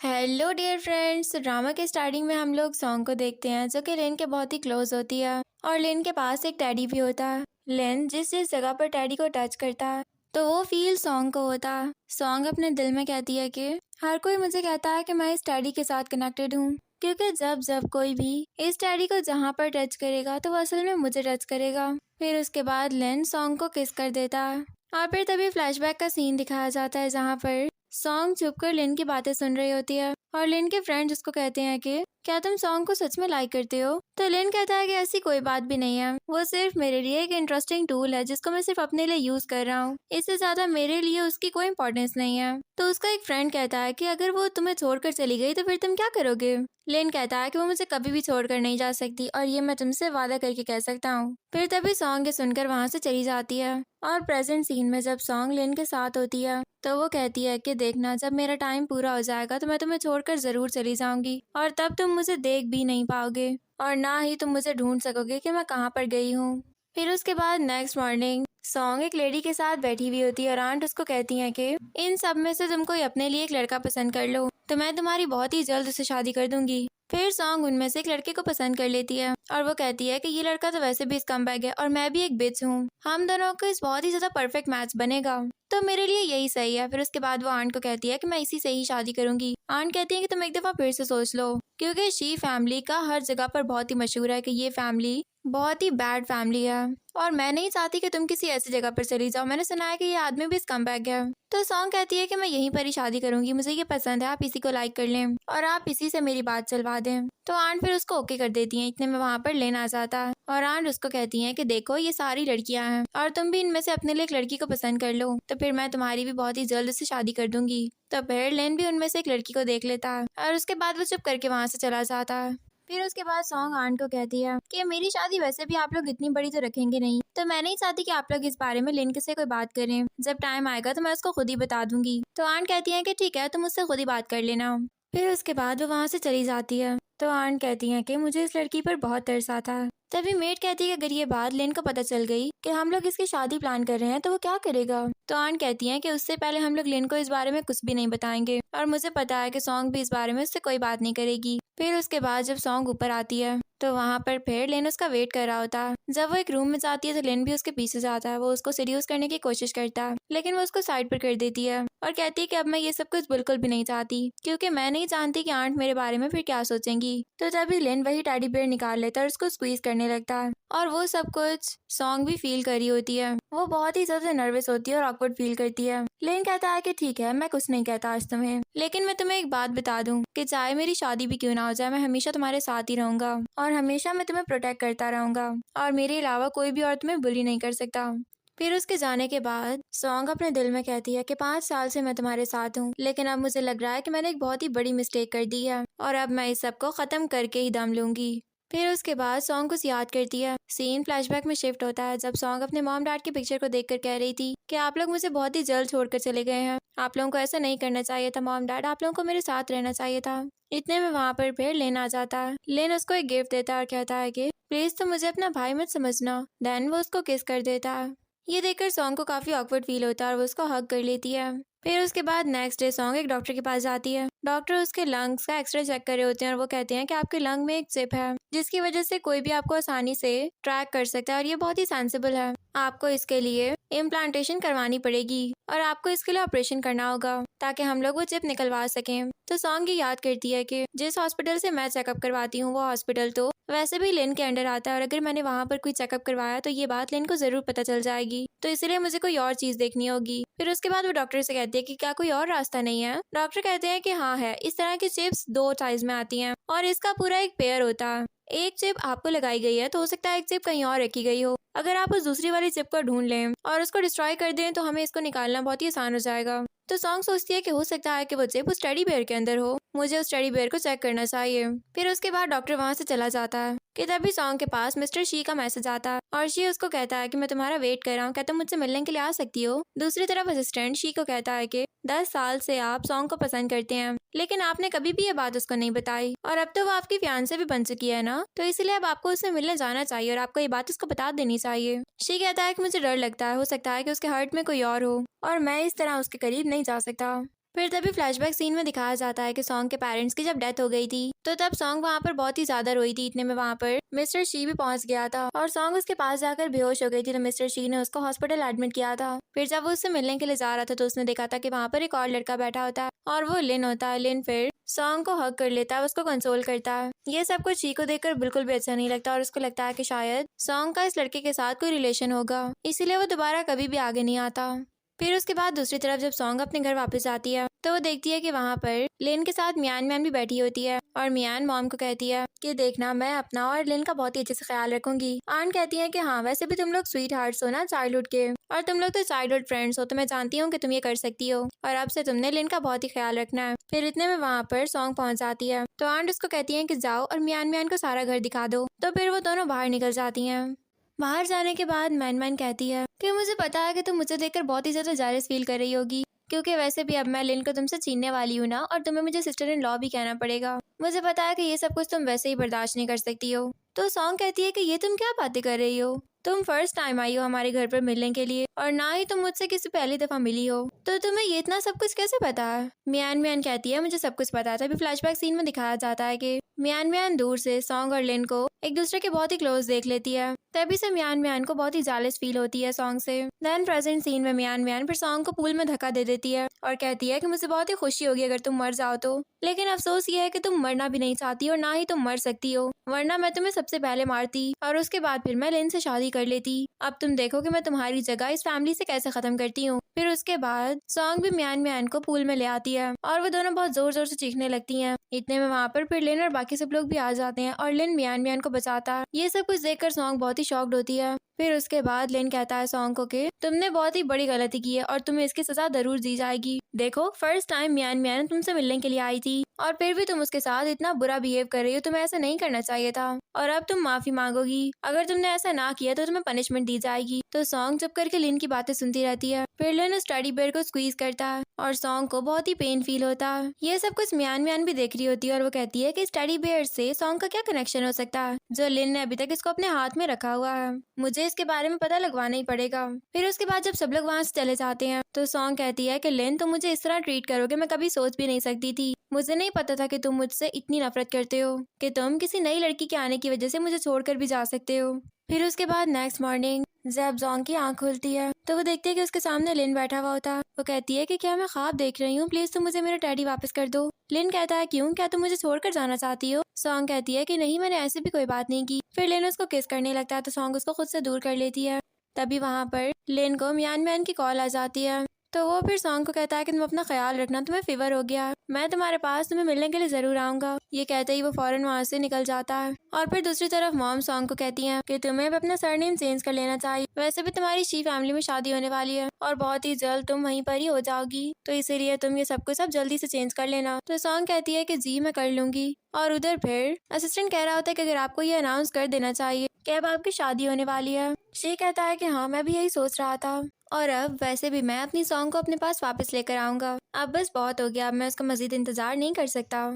Hello dear friends. Drama के starting में हम लोग सॉन्ग को देखते हैं जो कि लेन के बहुत ही क्लोज होती है और लेन के पास एक टैडी भी होता है। लेन जिस जिस जगह पर टैडी को टच करता है तो वो फील सॉन्ग को होता है। सॉन्ग अपने दिल में कहती है कि हर कोई मुझे कहता है कि मैं इस टैडी के साथ कनेक्टेड हूँ, क्योंकि जब जब कोई भी इस टैडी को जहाँ पर टच करेगा तो वो असल में मुझे टच करेगा। फिर उसके बाद लेन सॉन्ग को किस कर देता है और फिर तभी फ्लैशबैक का सीन दिखाया जाता है जहाँ पर सॉन्ग छुपकर लिन की बातें सुन रही होती है और लिन के फ्रेंड उसको कहते हैं कि क्या तुम सॉन्ग को सच में लाइक करते हो। तो लिन कहता है कि ऐसी कोई बात भी नहीं है, वो सिर्फ मेरे लिए एक इंटरेस्टिंग टूल है जिसको मैं सिर्फ अपने लिए यूज कर रहा हूँ, इससे ज्यादा मेरे लिए उसकी कोई इम्पोर्टेंस नहीं है। तो उसका एक फ्रेंड कहता है कि अगर वो तुम्हें छोड़कर चली गई तो फिर तुम क्या करोगे। लिन कहता है कि वो मुझे कभी भी छोड़कर नहीं जा सकती और ये मैं तुमसे वादा करके कह सकता हूँ। फिर तभी सॉन्ग ये सुनकर वहाँ से चली जाती है और प्रेजेंट सीन में जब सॉन्ग लिन के साथ होती है तो वो कहती है कि देखना, जब मेरा टाइम पूरा हो जाएगा तो मैं तुम्हें छोड़कर जरूर चली जाऊंगी और तब तुम मुझे देख भी नहीं पाओगे और ना ही तुम मुझे ढूंढ सकोगे कि मैं कहाँ पर गई हूँ। फिर उसके बाद नेक्स्ट मॉर्निंग सॉन्ग एक लेडी के साथ बैठी हुई होती है और आंट उसको कहती है कि इन सब में से तुम कोई अपने लिए एक लड़का पसंद कर लो तो मैं तुम्हारी बहुत ही जल्द उससे शादी कर दूंगी। फिर सॉन्ग उनमें से एक लड़के को पसंद कर लेती है और वो कहती है कि ये लड़का तो वैसे भी स्कम्बैग है और मैं भी एक बिच हूँ, हम दोनों को इस बहुत ही ज्यादा परफेक्ट मैच बनेगा, तो मेरे लिए यही सही है। फिर उसके बाद वो आंट को कहती है कि मैं इसी से ही शादी करूंगी। आंट कहती है कि तुम एक दफा फिर से सोच लो, क्योंकि शी फैमिली का हर जगह पर बहुत ही मशहूर है कि ये फैमिली बहुत ही बैड फैमिली है और मैं नहीं चाहती कि तुम किसी ऐसी जगह पर चली जाओ, मैंने सुना है कि ये आदमी भी स्कम्बैग है। तो सॉन्ग कहती है कि मैं यहीं पर ही शादी करूंगी, मुझे ये पसंद है, आप इसी को लाइक कर लें और आप इसी से मेरी बात चलवा दें। तो आंट फिर उसको ओके कर देती हैं। इतने में वहाँ पर लेन आ जाता है और आंट उसको कहती हैं कि देखो ये सारी लड़कियां हैं और तुम भी इनमें से अपने लिए एक लड़की को पसंद कर लो तो फिर मैं तुम्हारी भी बहुत ही जल्द से शादी कर दूंगी। तो फिर लेन भी उनमें से एक लड़की को देख लेता है और उसके बाद वो चुप करके वहाँ से चला जाता है। फिर उसके बाद सॉन्ग आंट को कहती है कि मेरी शादी वैसे भी आप लोग इतनी बड़ी तो रखेंगे नहीं, तो मैं नहीं चाहती कि आप लोग इस बारे में लिन से कोई बात करें, जब टाइम आएगा तो मैं उसको खुद ही बता दूंगी। तो आंट कहती है कि ठीक है, तुम उससे खुद ही बात कर लेना। फिर उसके बाद वो वहाँ से चली जाती है। तो आंट कहती है कि मुझे इस लड़की पर बहुत तरस आता है। तभी मेट कहती है कि अगर ये बात लिन को पता चल गई कि हम लोग इसकी शादी प्लान कर रहे हैं तो वो क्या करेगा। तो आंट कहती है कि उससे पहले हम लोग लिन को इस बारे में कुछ भी नहीं बताएंगे और मुझे पता है कि सॉन्ग भी इस बारे में उससे कोई बात नहीं करेगी। फिर उसके बाद जब सॉन्ग ऊपर आती है तो वहाँ पर फिर लिन उसका वेट कर रहा होता है। जब वो एक रूम में जाती है तो लिन भी उसके पीछे जाता है। वो उसको सीड्यूस करने की कोशिश करता है लेकिन वो उसको साइड पर कर देती है और कहती है कि अब मैं ये सब कुछ बिल्कुल भी नहीं चाहती, क्योंकि मैं नहीं जानती कि आंट मेरे बारे में फिर क्या सोचेंगी। तो तभी लिन वही टेडी बेयर निकाल लेता है और उसको स्क्वीज करने लगता है और वो सब कुछ सॉन्ग भी फील करी होती है। वो बहुत ही ज्यादा नर्वस होती है और ऑकवर्ड फील करती है। लिन कहता है कि ठीक है, मैं कुछ नहीं कहता आज तुम्हें, लेकिन मैं तुम्हें एक बात बता दूं कि चाहे मेरी शादी भी क्यों ना हो जाए, मैं हमेशा तुम्हारे साथ ही रहूंगा और हमेशा मैं तुम्हें प्रोटेक्ट करता रहूंगा और मेरे अलावा कोई भी और तुम्हें बुली नहीं कर सकता। फिर उसके जाने के बाद सॉन्ग अपने दिल में कहती है कि 5 साल से मैं तुम्हारे साथ हूँ, लेकिन अब मुझे लग रहा है कि मैंने एक बहुत ही बड़ी मिस्टेक कर दी है और अब मैं इस सब को खत्म करके ही दम लूंगी। फिर उसके बाद सॉन्ग कुछ याद करती है। सीन फ्लैशबैक में शिफ्ट होता है जब सॉन्ग अपने मॉम डैड की पिक्चर को देखकर कह रही थी कि आप लोग मुझे बहुत ही जल्द छोड़कर चले गए हैं, आप लोगों को ऐसा नहीं करना चाहिए था मॉम डैड, आप लोगों को मेरे साथ रहना चाहिए था। इतने में वहाँ पर फिर लेन आ जाता है। लेन उसको एक गिफ्ट देता है और कहता है कि प्लीज तुम मुझे अपना भाई मत समझना। देन वो उसको किस कर देता है। ये देखकर सॉन्ग को काफी ऑकवर्ड फील होता है और वो उसको हग कर लेती है। फिर उसके बाद नेक्स्ट डे सॉन्ग एक डॉक्टर के पास जाती है। डॉक्टर उसके लंग्स का एक्सरे चेक कर रहे होते हैं और वो कहते हैं कि आपके लंग में एक चिप है जिसकी वजह से कोई भी आपको आसानी से ट्रैक कर सकता है और ये बहुत ही सेंसिबल है। आपको इसके लिए इम्प्लांटेशन करवानी पड़ेगी और आपको इसके लिए ऑपरेशन करना होगा ताकि हम लोग वो चिप निकलवा सकें। तो सॉन्ग ये याद करती है कि जिस हॉस्पिटल से मैं चेकअप करवाती हूँ वो हॉस्पिटल तो वैसे भी लिन के अंडर आता है और अगर मैंने वहाँ पर कोई चेकअप करवाया तो ये बात लिन को जरूर पता चल जाएगी, तो इसलिए मुझे कोई और चीज देखनी होगी। फिर उसके बाद वो डॉक्टर से कहती है कि क्या कोई और रास्ता नहीं है। डॉक्टर कहते हैं कि हाँ है, इस तरह की चिप्स 2 साइज में आती हैं और इसका पूरा एक पेयर होता है। एक चिप आपको लगाई गई है तो हो सकता है एक चिप कहीं और रखी गई हो, अगर आप उस दूसरी वाली चिप को ढूंढ लें और उसको डिस्ट्रॉय कर दें तो हमें इसको निकालना बहुत ही आसान हो जाएगा। तो सॉन्ग सोचती है कि हो सकता है कि वो चिप उस टेडी बेयर के अंदर हो, मुझे उस टेडी बेयर को चेक करना चाहिए। फिर उसके बाद डॉक्टर वहाँ से चला जाता है कि तभी सॉन्ग के पास मिस्टर शी का मैसेज आता है और शी उसको कहता है कि मैं तुम्हारा वेट कर रहा हूँ, क्या तुम मुझसे मिलने के लिए आ सकती हो। दूसरी तरफ असिस्टेंट शी को कहता है कि 10 साल से आप सॉन्ग को पसंद करते हैं लेकिन आपने कभी भी ये बात उसको नहीं बताई और अब तो वो आपकी फियांसे भी बन चुकी है ना, तो इसलिए अब आपको उससे मिलने जाना चाहिए और आपको ये बात उसको बता देनी चाहिए। शी कहता है कि मुझे डर लगता है, हो सकता है कि उसके हार्ट में कोई और हो और मैं इस तरह उसके करीब नहीं जा सकता। फिर तभी फ्लैशबैक सीन में दिखाया जाता है कि सॉन्ग के पेरेंट्स की जब डेथ हो गई थी तो तब सॉन्ग वहाँ पर बहुत ही ज्यादा रोई थी। इतने में वहाँ पर मिस्टर शी भी पहुंच गया था और सॉन्ग उसके पास जाकर बेहोश हो गई थी। तो मिस्टर शी ने उसको हॉस्पिटल एडमिट किया था। फिर जब वो उससे मिलने के लिए जा रहा था तो उसने देखा था कि वहाँ पर एक और लड़का बैठा होता है और वो लिन होता है। लिन फिर सॉन्ग को हक कर लेता है, उसको कंसोल करता है। ये सब कुछ शी को देखकर बिल्कुल भी अच्छा नहीं लगता और उसको लगता है कि शायद सॉन्ग का इस लड़के के साथ कोई रिलेशन होगा, इसीलिए वो दोबारा कभी भी आगे नहीं आता। फिर उसके बाद दूसरी तरफ जब सॉन्ग अपने घर वापस आती है तो वो देखती है कि वहाँ पर लिन के साथ मियान मियान भी बैठी होती है और मियान मॉम को कहती है कि देखना मैं अपना और लिन का बहुत ही अच्छे से ख्याल रखूंगी। आंट कहती है कि हाँ वैसे भी तुम लोग स्वीट हार्ट्स हो ना चाइल्डहुड के, और तुम लोग तो चाइल्डहुड फ्रेंड्स हो, तो मैं जानती हूँ कि तुम ये कर सकती हो और अब से तुमने लिन का बहुत ही ख्याल रखना है। फिर इतने में वहाँ पर सॉन्ग पहुँच जाती है तो आंट उसको कहती है कि जाओ और मियान मियान को सारा घर दिखा दो। तो फिर वो दोनों बाहर निकल जाती हैं। बाहर जाने के बाद मैन मैन कहती है कि मुझे पता है कि तुम मुझे देखकर बहुत ही ज्यादा जेलस फील कर रही होगी, क्योंकि वैसे भी अब मैं लिन को तुमसे छीनने वाली हूँ ना, और तुम्हें मुझे सिस्टर इन लॉ भी कहना पड़ेगा। मुझे पता है कि ये सब कुछ तुम वैसे ही बर्दाश्त नहीं कर सकती हो। तो सॉन्ग कहती है कि ये तुम क्या बातें कर रही हो, तुम फर्स्ट टाइम आई हो हमारे घर पर मिलने के लिए और ना ही तुम मुझसे किसी पहली दफा मिली हो, तो तुम्हें ये इतना सब कुछ कैसे पता है। मियान मियान कहती है मुझे सब कुछ पता था। अभी फ्लैशबैक सीन में दिखाया जाता है कि मियान मियान दूर से सॉन्ग और लिन को एक दूसरे के बहुत ही क्लोज देख लेती है। तभी से मियान मियान को बहुत ही जालिस फील होती है सॉन्ग से। देन प्रेजेंट सीन में मियान मियान फिर सॉन्ग को पूल में धक्का दे देती है और कहती है कि मुझे बहुत ही खुशी होगी अगर तुम मर जाओ तो, लेकिन अफसोस ये है कि तुम मरना भी नहीं चाहती और ना ही तुम मर सकती हो, वरना मैं तुम्हें सबसे पहले मारती और उसके बाद फिर मैं लिन से शादी कर लेती। अब तुम देखो कि मैं तुम्हारी जगह इस फैमिली से कैसे खत्म करती हूँ। फिर उसके बाद सॉन्ग भी मियान मियान को पूल में ले आती है और वो दोनों बहुत जोर जोर से चीखने लगती हैं। इतने में वहाँ पर फिर लिन और बाकी सब लोग भी आ जाते हैं और लिन मियान मियान को बचाता है। ये सब कुछ देखकर सॉन्ग बहुत ही शॉक्ड होती है। फिर उसके बाद लिन कहता है सॉन्ग को कि तुमने बहुत ही बड़ी गलती की है और तुम्हें इसकी सजा जरूर दी जाएगी। देखो फर्स्ट टाइम मियान मियान तुमसे मिलने के लिए आई थी और फिर भी तुम उसके साथ इतना बुरा बिहेव कर रही हो, तुम्हें ऐसा नहीं करना चाहिए था और अब तुम माफी मांगोगी। अगर तुमने ऐसा ना किया तो तुम्हें पनिशमेंट दी जाएगी। तो सॉन्ग चुप करके लिन की बातें सुनती रहती है। फिर लिन उस टेडी बेयर को स्क्वीज करता है और सॉन्ग को बहुत ही पेन फील होता है। ये सब कुछ मियान मियान भी देख रही होती है और वो कहती है कि इस टेडी बेयर से सॉन्ग का क्या कनेक्शन हो सकता है जो लिन ने अभी तक इसको अपने हाथ में रखा हुआ है, मुझे इसके बारे में पता लगवाना ही पड़ेगा। फिर उसके बाद जब सब लोग वहाँ से चले जाते हैं तो सॉन्ग कहती है कि लिन तुम मुझे इस तरह ट्रीट करोगे मैं कभी सोच भी नहीं सकती थी, मुझे नहीं पता था कि तुम मुझसे इतनी नफरत करते हो कि तुम किसी नई लड़की के आने की वजह से मुझे छोड़कर भी जा सकते हो। फिर उसके बाद नेक्स्ट मॉर्निंग जब जॉन्ग की आंख खुलती है तो वो देखती है कि उसके सामने लिन बैठा हुआ होता है। वो कहती है कि क्या मैं ख्वाब देख रही हूँ, प्लीज तुम मुझे मेरा टैडी वापस कर दो। लिन कहता है क्यों, क्या तुम मुझे छोड़कर जाना चाहती हो। सॉन्ग कहती है कि नहीं मैंने ऐसे भी कोई बात नहीं की। फिर लिन उसको किस करने लगता है तो सॉन्ग उसको खुद से दूर कर लेती है। तभी वहाँ पर लिन को मियान मियान की कॉल आ जाती है तो वो फिर सॉन्ग को कहता है कि तुम अपना ख्याल रखना, तुम्हें फीवर हो गया, मैं तुम्हारे पास तुम्हें मिलने के लिए जरूर आऊंगा। ये कहते ही वो फौरन वहाँ से निकल जाता है। और फिर दूसरी तरफ मॉम सॉन्ग को कहती हैं कि तुम्हें अब अपना सरनेम चेंज कर लेना चाहिए, वैसे भी तुम्हारी शी फैमिली में शादी होने वाली है और बहुत ही जल्द तुम वहीं पर ही हो जाओगी, तो इसीलिए तुम ये सब कुछ अब जल्दी से चेंज कर लेना। तो सॉन्ग कहती है कि जी मैं कर लूंगी। और उधर फिर असिस्टेंट कह रहा होता है कि अगर आपको ये अनाउंस कर देना चाहिए कि अब आपकी शादी होने वाली है। शी कहता है कि हाँ मैं भी यही सोच रहा था और अब वैसे भी मैं अपनी सॉन्ग को अपने पास वापस लेकर आऊंगा, अब बस बहुत हो गया, अब मैं उसका मजीद इंतजार नहीं कर सकता।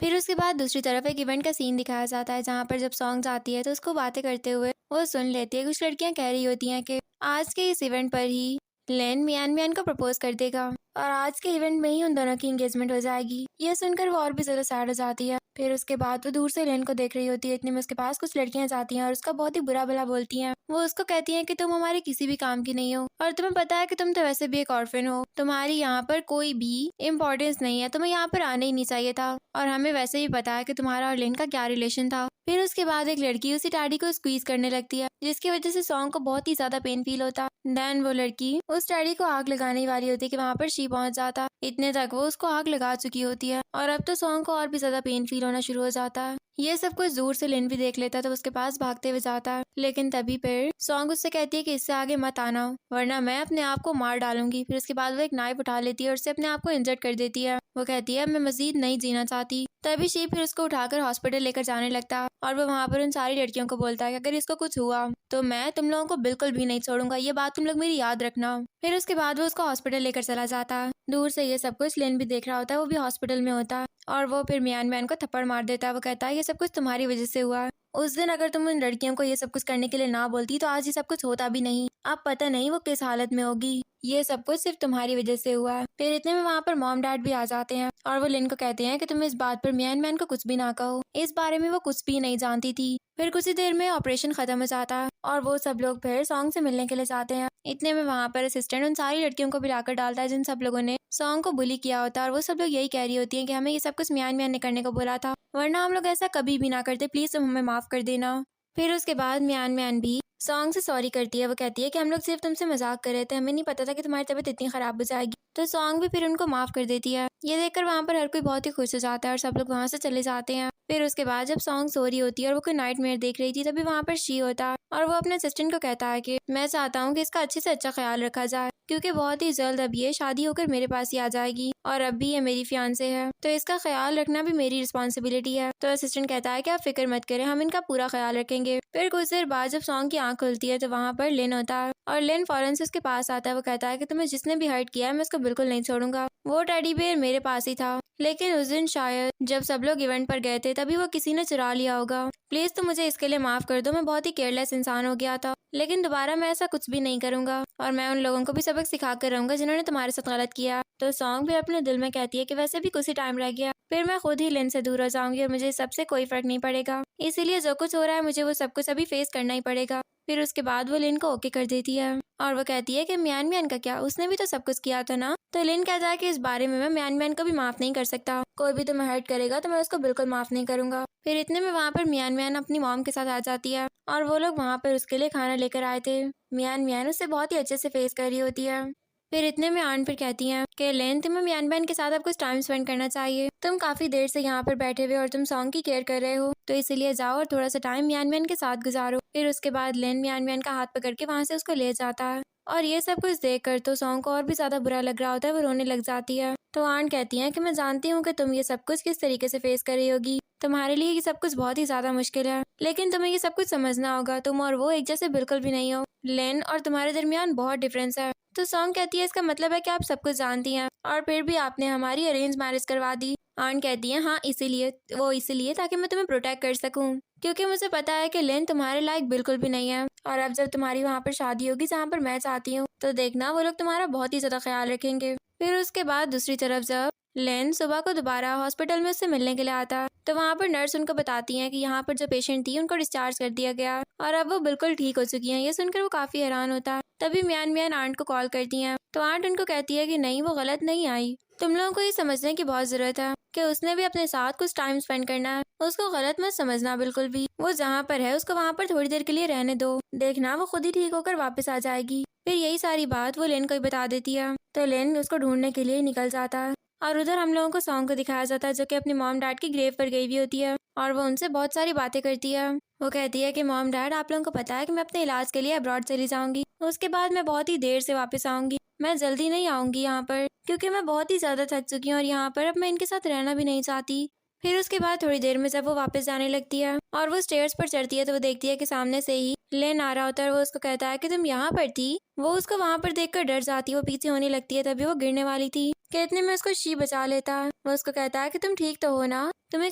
फिर उसके बाद दूसरी तरफ एक इवेंट का सीन दिखाया जाता है जहाँ पर जब सॉन्ग जाती है तो उसको बातें करते हुए वो सुन लेती है। कुछ लड़कियां कह रही होती हैं कि आज के इस इवेंट पर ही लिन मियान मियान को प्रपोज कर देगा और आज के इवेंट में ही उन दोनों की एंगेजमेंट हो जाएगी। ये सुनकर वो और भी ज्यादा सैड हो जाती है। फिर उसके बाद वो दूर से लिन को देख रही होती है। इतने में उसके पास कुछ लड़कियां जाती हैं और उसका बहुत ही बुरा भला बोलती हैं। वो उसको कहती हैं कि तुम हमारे किसी भी काम की नहीं हो और तुम्हें पता है कि तुम तो वैसे भी एक ऑर्फन हो, तुम्हारी यहाँ पर कोई भी इम्पोर्टेंस नहीं है, तुम्हें यहाँ पर आने ही नहीं चाहिए था और हमें वैसे भी पता है कि तुम्हारा और लिन का क्या रिलेशन था। फिर उसके बाद एक लड़की उसी टैडी को स्क्वीज करने लगती है जिसकी वजह से सॉन्ग को बहुत ही ज्यादा पेन फील होता। देन वो लड़की उस टैडी को आग लगाने वाली होती है कि वहाँ पर शी पहुंच जाता। इतने तक वो उसको आग लगा चुकी होती है और अब तो सॉन्ग को और भी ज्यादा पेन फील होना शुरू हो जाता है। ये सब कुछ दूर से लिन भी देख लेता तो उसके पास भागते हुए जाता है, लेकिन तभी फिर सॉन्ग उससे कहती है कि इससे आगे मत आना वरना मैं अपने आप को मार डालूंगी। फिर उसके बाद वो एक नाइफ उठा लेती है और उससे अपने आप को इंजर्ड कर देती है। वो कहती है मैं मजीद नहीं जीना चाहती। तभी शी फिर उसको उठाकर हॉस्पिटल लेकर जाने लगता है और वो वहाँ पर उन सारी लड़कियों को बोलता है कि अगर इसको कुछ हुआ तो मैं तुम लोगों को बिल्कुल भी नहीं छोड़ूंगा, ये बात तुम लोग मेरी याद रखना। फिर उसके बाद वो उसको हॉस्पिटल लेकर चला जाता है। दूर से ये सब कुछ लिन भी देख रहा होता है, वो भी हॉस्पिटल में होता है और वो फिर मियान मियान को थप्पड़ मार देता है। वो कहता है ये सब कुछ तुम्हारी वजह से हुआ है, उस दिन अगर तुम उन लड़कियों को ये सब कुछ करने के लिए ना बोलती तो आज ये सब कुछ होता भी नहीं। अब पता नहीं वो किस हालत में होगी। ये सब कुछ सिर्फ तुम्हारी वजह से हुआ है। फिर इतने में वहाँ पर मॉम डैड भी आ जाते हैं और वो लिन को कहते हैं कि तुम इस बात पर मियान मैन को कुछ भी ना कहो। इस बारे में वो कुछ भी नहीं जानती थी। फिर कुछ ही देर में ऑपरेशन खत्म हो जाता है और वो सब लोग फिर सॉन्ग से मिलने के लिए जाते हैं। इतने में वहाँ पर असिस्टेंट उन सारी लड़कियों को बुलाकर डालता है जिन सब लोगों ने सॉन्ग को बुली किया होता है और वो सब लोग यही कह रही होती हैं कि हमें ये सब कुछ मियान मैन ने करने को बोला था, वरना हम लोग ऐसा कभी भी ना करते, प्लीज तुम हमें माफ कर देना। फिर उसके बाद मियान मैन भी सॉन्ग से सॉरी करती है। वो कहती है कि हम लोग सिर्फ तुमसे मजाक कर रहे थे, हमें नहीं पता था कि तुम्हारी तबीयत इतनी खराब हो जाएगी। तो सॉन्ग भी फिर उनको माफ कर देती है। ये देखकर वहाँ पर हर कोई बहुत ही खुश हो जाता है और सब लोग वहाँ से चले जाते हैं। फिर उसके बाद जब सॉन्ग सो रही होती है और वो कोई नाइटमेयर देख रही थी, तभी वहाँ पर शी होता है और वो अपने असिस्टेंट को कहता है कि मैं चाहता हूँ कि इसका अच्छे से अच्छा ख्याल रखा जाए, क्योंकि बहुत ही जल्द अब ये शादी होकर मेरे पास ही आ जाएगी और अब भी ये मेरी फियांसे है, तो इसका ख्याल रखना भी मेरी रिस्पॉन्सिबिलिटी है। तो असिस्टेंट कहता है कि आप फिक्र मत करें, हम इनका पूरा ख्याल रखेंगे। फिर कुछ देर बाद जब सॉन्ग की आंख खुलती है तो वहाँ पर लिन होता है और लिन फौरन से उसके पास आता है। वो कहता है कि तुम्हें जिसने भी हर्ट किया है मैं उसको बिल्कुल नहीं छोड़ूंगा, वो टेडी बेयर मेरे पास ही था, लेकिन उस दिन शायद जब सब लोग इवेंट पर गए थे तभी वो किसी ने चुरा लिया होगा। प्लीज तुम मुझे इसके लिए माफ कर दो, मैं बहुत ही केयरलेस इंसान हो गया था, लेकिन दोबारा मैं ऐसा कुछ भी नहीं करूंगा और मैं उन लोगों को भी सबक सिखा कर रहूंगा जिन्होंने तुम्हारे साथ गलत किया। तो सॉन्ग फिर अपने दिल में कहती है कि वैसे भी कुछ ही टाइम रह गया, फिर मैं खुद ही लिन से दूर हो जाऊंगी और मुझे सबसे कोई फर्क नहीं पड़ेगा, इसीलिए जो कुछ हो रहा है मुझे वो सब कुछ अभी फेस करना ही पड़ेगा। फिर उसके बाद वो लिन को ओके कर देती है और वो कहती है कि मियान मियान का क्या, उसने भी तो सब कुछ किया था ना। तो लिन कहता है कि इस बारे में मैं मियान मियान को भी माफ नहीं कर सकता, कोई भी तुम्हें हर्ट करेगा तो मैं उसको बिल्कुल माफ नहीं करूंगा। फिर इतने में वहाँ पर मियान मियान अपनी मॉम के साथ आ जाती है और वो लोग वहाँ पर उसके लिए खाना लेकर आए थे। मियान मियान उससे बहुत ही अच्छे से फेस कर रही होती है। फिर इतने में आंट फिर कहती हैं कि लेन तुम्हें मियान बहन के साथ अब कुछ टाइम स्पेंड करना चाहिए, तुम काफी देर से यहाँ पर बैठे हुए और तुम सॉन्ग की केयर कर रहे हो, तो इसलिए जाओ और थोड़ा सा टाइम मियान बहन के साथ गुजारो। फिर उसके बाद लेन मियान बहन का हाथ पकड़ के वहाँ से उसको ले जाता है और ये सब कुछ देखकर तो सॉन्ग को और भी ज्यादा बुरा लग रहा होता है, वो रोने लग जाती है। तो आंट कहती है कि मैं जानती हूँ कि तुम ये सब कुछ किस तरीके से फेस कर रही होगी, तुम्हारे लिए ये सब कुछ बहुत ही ज्यादा मुश्किल है, लेकिन तुम्हें ये सब कुछ समझना होगा, तुम और वो एक जैसे बिल्कुल भी नहीं हो, लेन और तुम्हारे दरमियान बहुत डिफरेंस है। तो सॉन्ग कहती है इसका मतलब है कि आप सब कुछ जानती हैं और फिर भी आपने हमारी अरेंज मैरिज करवा दी। आंट कहती है हाँ इसीलिए ताकि मैं तुम्हें प्रोटेक्ट कर सकूं, क्योंकि मुझे पता है कि लेन तुम्हारे लायक बिल्कुल भी नहीं है, और अब जब तुम्हारी वहाँ पर शादी होगी जहाँ पर मैं चाहती हूँ, तो देखना वो लोग तुम्हारा बहुत ही ज्यादा ख्याल रखेंगे। फिर उसके बाद दूसरी तरफ जब लेन सुबह को दोबारा हॉस्पिटल में उससे मिलने के लिए आता, तो वहाँ पर नर्स उनको बताती हैं कि यहाँ पर जो पेशेंट थी उनको डिस्चार्ज कर दिया गया और अब वो बिल्कुल ठीक हो चुकी हैं। ये सुनकर वो काफी हैरान होता। तभी मियान मियान आंट को कॉल करती हैं, तो आंट उनको कहती है कि नहीं, वो गलत नहीं आई, तुम लोगों को ये समझने की बहुत जरूरत है कि उसने भी अपने साथ कुछ टाइम स्पेंड करना है, उसको गलत मत समझना बिल्कुल भी, वो जहाँ पर है उसको वहाँ पर थोड़ी देर के लिए रहने दो, देखना वो खुद ही ठीक होकर वापस आ जाएगी। फिर यही सारी बात वो लेन को ही बता देती है, तो लेन उसको ढूंढने के लिए निकल जाता है और उधर हम लोगों को सॉन्ग को दिखाया जाता है जो कि अपनी मॉम डैड की ग्रेव पर गई हुई होती है और वो उनसे बहुत सारी बातें करती है। वो कहती है कि मॉम डैड, आप लोगों को पता है कि मैं अपने इलाज के लिए अब्रॉड चली जाऊंगी, उसके बाद मैं बहुत ही देर से वापस आऊंगी, मैं जल्दी नहीं आऊंगी यहाँ पर, क्योंकि मैं बहुत ही ज्यादा थक चुकी हूँ और यहाँ पर अब मैं इनके साथ रहना भी नहीं चाहती। फिर उसके बाद थोड़ी देर में जब वो वापस जाने लगती है और वो स्टेयर्स पर चढ़ती है, तो वो देखती है कि सामने से ही लेन आ रहा होता है और वो उसको कहता है कि तुम यहाँ पर थी। वो उसको वहाँ पर देखकर डर जाती है, वो पीछे होने लगती है, तभी वो गिरने वाली थी कि इतने में उसको शी बचा लेता है। वो उसको कहता है कि तुम ठीक तो हो ना, तुम्हें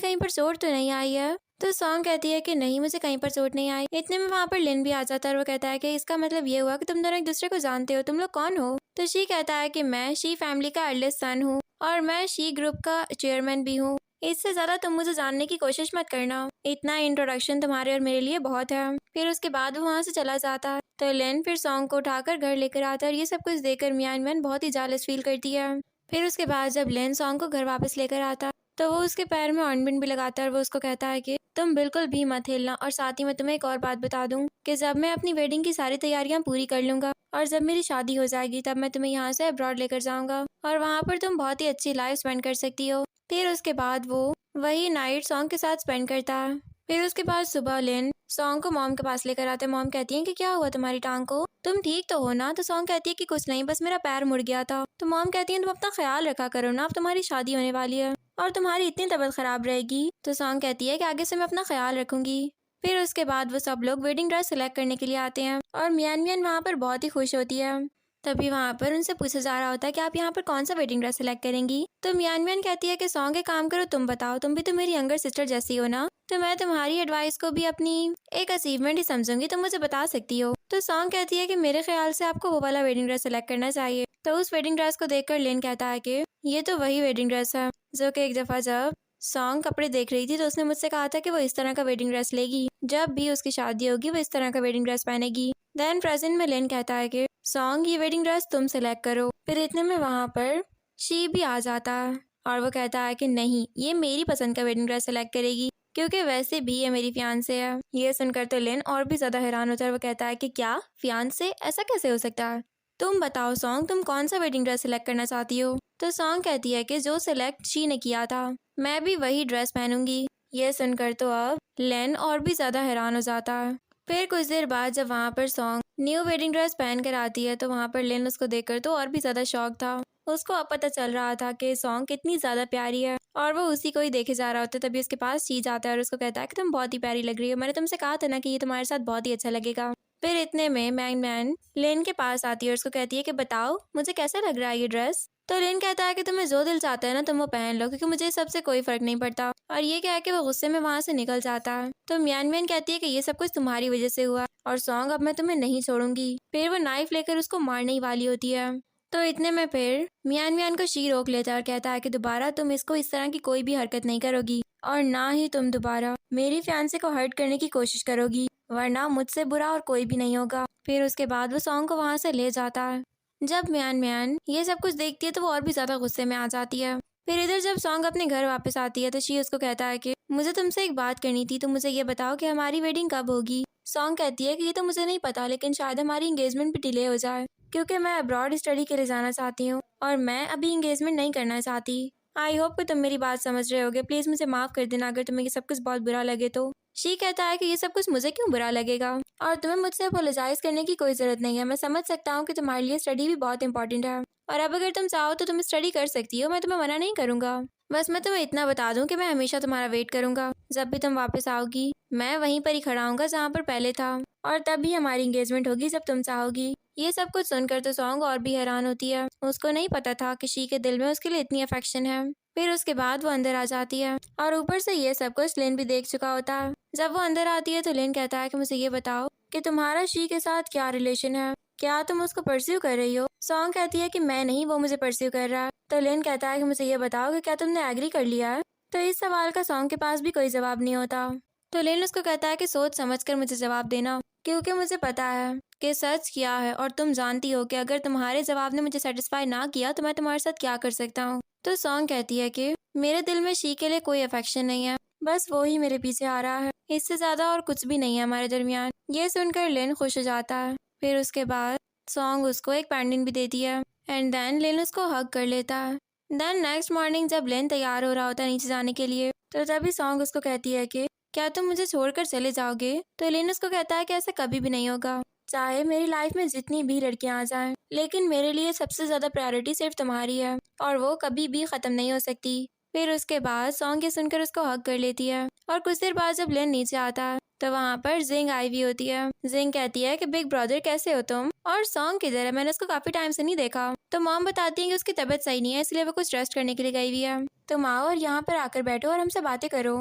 कहीं पर चोट तो नहीं आई है। तो सॉन्ग कहती है कि नहीं, मुझे कहीं पर चोट नहीं आई। इतने में वहाँ पर लिन भी आ जाता है और वो कहता है कि इसका मतलब ये हुआ कि तुम दोनों एक दूसरे को जानते हो, तुम लोग कौन हो। तो शी कहता है कि मैं शी फैमिली का एल्डेस्ट सन हूँ और मैं शी ग्रुप का चेयरमैन भी हूँ, इससे ज्यादा तुम मुझे जानने की कोशिश मत करना, इतना इंट्रोडक्शन तुम्हारे और मेरे लिए बहुत है। फिर उसके बाद वो वहाँ से चला जाता है। तो लेन फिर सॉन्ग को उठाकर घर लेकर आता है और ये सब कुछ देखकर मियान मैन बहुत ही जालस फील करती है। फिर उसके बाद जब लेन सॉन्ग को घर वापस लेकर आता, तो वो उसके पैर में ऑइंटमेंट भी लगाता है और वो उसको कहता है कि तुम बिल्कुल भी मत हिलना, और साथ ही मैं तुम्हें एक और बात बता दूं कि जब मैं अपनी वेडिंग की सारी तैयारियां पूरी कर लूंगा और जब मेरी शादी हो जाएगी, तब मैं तुम्हें यहाँ से अब्रॉड लेकर जाऊंगा और वहाँ पर तुम बहुत ही अच्छी लाइफ स्पेंड कर सकती हो। फिर उसके बाद वो वही नाइट सॉन्ग के साथ स्पेंड करता है। फिर उसके बाद सुबह लेन सॉन्ग को मॉम के पास लेकर आते हैं। मॉम कहती है कि क्या हुआ तुम्हारी टांग को, तुम ठीक तो हो ना। तो सॉन्ग कहती है कि कुछ नहीं, बस मेरा पैर मुड़ गया था। तो मॉम कहती है तुम अपना ख्याल रखा करो ना, अब तुम्हारी शादी होने वाली है और तुम्हारी इतनी तबीयत खराब रहेगी। तो सॉन्ग कहती है कि आगे से मैं अपना ख्याल रखूंगी। फिर उसके बाद वो सब लोग वेडिंग ड्रेस सेलेक्ट करने के लिए आते हैं और मियान मियान वहाँ पर बहुत ही खुश होती है। तभी वहाँ पर उनसे पूछा जा रहा होता है कि आप यहाँ पर कौन सा वेडिंग ड्रेस सेलेक्ट करेंगी। तो मियान मियान कहती है कि सॉन्ग एक काम करो, तुम बताओ, तुम भी तो मेरी यंगर सिस्टर जैसी हो ना, तो मैं तुम्हारी एडवाइस को भी अपनी एक अचीवमेंट ही समझूंगी, तुम मुझे बता सकती हो। तो सॉन्ग कहती है कि मेरे ख्याल से आपको वो वाला वेडिंग ड्रेस सेलेक्ट करना चाहिए। तो उस वेडिंग ड्रेस को देखकर लिन कहता है कि ये तो वही वेडिंग ड्रेस है जो कि एक दफा जब सॉन्ग कपड़े देख रही थी तो उसने मुझसे कहा था कि वो इस तरह का वेडिंग ड्रेस लेगी, जब भी उसकी शादी होगी वो इस तरह का वेडिंग ड्रेस पहनेगी। देन प्रेजेंट में लिन कहता है कि सॉन्ग ये वेडिंग ड्रेस तुम सेलेक्ट करो। फिर इतने में वहाँ पर शी भी आ जाता है और वो कहता है कि नहीं, ये मेरी पसंद का वेडिंग ड्रेस सेलेक्ट करेगी क्योंकि वैसे भी ये मेरी फियांसे है। ये सुनकर तो लिन और भी ज्यादा हैरान होता है। वो कहता है कि क्या फियांसे, ऐसा कैसे हो सकता है? तुम बताओ सॉन्ग, तुम कौन सा वेडिंग ड्रेस सिलेक्ट करना चाहती हो? तो सॉन्ग कहती है कि जो सिलेक्ट शी ने किया था, मैं भी वही ड्रेस पहनूंगी। ये सुनकर तो अब लेन और भी ज्यादा हैरान हो जाता है। फिर कुछ देर बाद जब वहाँ पर सॉन्ग न्यू वेडिंग ड्रेस पहन कर आती है तो वहाँ पर लेन उसको देखकर तो और भी ज्यादा शॉक था। उसको अब पता चल रहा था कि सॉन्ग कितनी ज्यादा प्यारी है और वो उसी को ही देखे जा रहा होता है। तभी उसके पास शी जाता है और उसको कहता है कि तुम बहुत ही प्यारी लग रही हो, मैंने तुमसे कहा था ना कि ये तुम्हारे साथ बहुत ही अच्छा लगेगा। फिर इतने में मैन मैन लेन के पास आती है और उसको कहती है कि बताओ मुझे कैसा लग रहा है ये ड्रेस। तो लेन कहता है कि तुम्हें जो दिल चाहता है ना तुम वो पहन लो, क्योंकि मुझे सबसे कोई फर्क नहीं पड़ता। और ये कह के वो गुस्से में वहाँ से निकल जाता है। तो म्यान म्यान कहती है कि ये सब कुछ तुम्हारी वजह से हुआ और सॉन्ग अब मैं तुम्हें नहीं छोड़ूंगी। फिर वो नाइफ लेकर उसको मारने ही वाली होती है। तो इतने में फिर मियान मियान को शी रोक लेता है और कहता है कि दोबारा तुम इसको इस तरह की कोई भी हरकत नहीं करोगी और ना ही तुम दोबारा मेरी फियांसे को हर्ट करने की कोशिश करोगी, वरना मुझसे बुरा और कोई भी नहीं होगा। फिर उसके बाद वो सॉन्ग को वहाँ से ले जाता है। जब मियान मियान ये सब कुछ देखती है तो वो और भी ज्यादा गुस्से में आ जाती है। फिर इधर जब सॉन्ग अपने घर वापस आती है तो शी उसको कहता है कि मुझे तुमसे एक बात करनी थी, तुम मुझे ये बताओ कि हमारी वेडिंग कब होगी। सॉन्ग कहती है कि ये तो मुझे नहीं पता, लेकिन शायद हमारी एंगेजमेंट भी डिले हो जाए क्योंकि मैं अब्रॉड स्टडी के लिए जाना चाहती हूँ और मैं अभी एंगेजमेंट नहीं करना चाहती। आई होप कि तुम मेरी बात समझ रहे होगे, प्लीज मुझे माफ कर देना अगर तुम्हें ये सब कुछ बहुत बुरा लगे तो। शी कहता है कि ये सब कुछ मुझे क्यों बुरा लगेगा और तुम्हें मुझसे अपोलोजाइज करने की कोई जरूरत नहीं है। मैं समझ सकता हूँ कि तुम्हारे लिए स्टडी भी बहुत इंपॉर्टेंट है और अब अगर तुम चाहो तो तुम स्टडी कर सकती हो, मैं तुम्हें मना नहीं करूंगा। बस मैं तुम्हें इतना बता दूं कि मैं हमेशा तुम्हारा वेट करूंगा। जब भी तुम वापस आओगी मैं वहीं पर ही खड़ा हूँगा जहाँ पर पहले था और तभी हमारी एंगेजमेंट होगी जब तुम चाहोगी। ये सब कुछ सुनकर तो सॉन्ग और भी हैरान होती है। उसको नहीं पता था कि शी के दिल में उसके लिए इतनी अफेक्शन है। फिर उसके बाद वो अंदर आ जाती है और ऊपर से ये सब कुछ लिन भी देख चुका होता है। जब वो अंदर आती है तो लिन कहता है कि मुझे ये बताओ कि तुम्हारा शी के साथ क्या रिलेशन है, क्या तुम उसको परस्यू कर रही हो। सॉन्ग कहती है कि मैं नहीं, वो मुझे परस्यू कर रहा है। तो लिन कहता है कि मुझे ये बताओ कि क्या तुमने एग्री कर लिया है। तो इस सवाल का सॉन्ग के पास भी कोई जवाब नहीं होता। तो लिन उसको कहता है कि सोच समझ कर मुझे जवाब देना, क्योंकि मुझे पता है कि सच क्या है और तुम जानती हो कि अगर तुम्हारे जवाब ने मुझे सेटिस्फाई ना किया तो मैं तुम्हारे साथ क्या कर सकता हूँ। तो सॉन्ग कहती है कि मेरे दिल में शी के लिए कोई अफेक्शन नहीं है, बस वो ही मेरे पीछे आ रहा है, इससे ज्यादा और कुछ भी नहीं है हमारे दरमियान। ये सुनकर लिन खुश हो जाता है। फिर उसके बाद सॉन्ग उसको एक पेंडेंट भी देती है एंड देन लिन उसको हग कर लेता है। देन नेक्स्ट मॉर्निंग जब लिन तैयार हो रहा होता है नीचे जाने के लिए तो तभी सॉन्ग उसको कहती है कि क्या तुम मुझे छोड़कर चले जाओगे। तो लिन उसको कहता है कि ऐसा कभी भी नहीं होगा, चाहे मेरी लाइफ में जितनी भी लड़कियां आ जाएं, लेकिन मेरे लिए सबसे ज्यादा प्रायोरिटी सिर्फ तुम्हारी है और वो कभी भी खत्म नहीं हो सकती। फिर उसके बाद सॉन्ग ये सुनकर उसको हग कर लेती है और कुछ देर बाद जब लिन नीचे आता है तो वहाँ पर जिंग आई हुई होती है। जिंग कहती है कि बिग ब्रदर कैसे हो तुम, और सॉन्ग किधर है, मैंने उसको काफी टाइम से नहीं देखा। तो मॉम बताती है कि उसकी तबीयत सही नहीं है इसलिए वो कुछ रेस्ट करने के लिए गई हुई है, तो माँ और यहाँ पर आकर बैठो और हमसे बातें करो।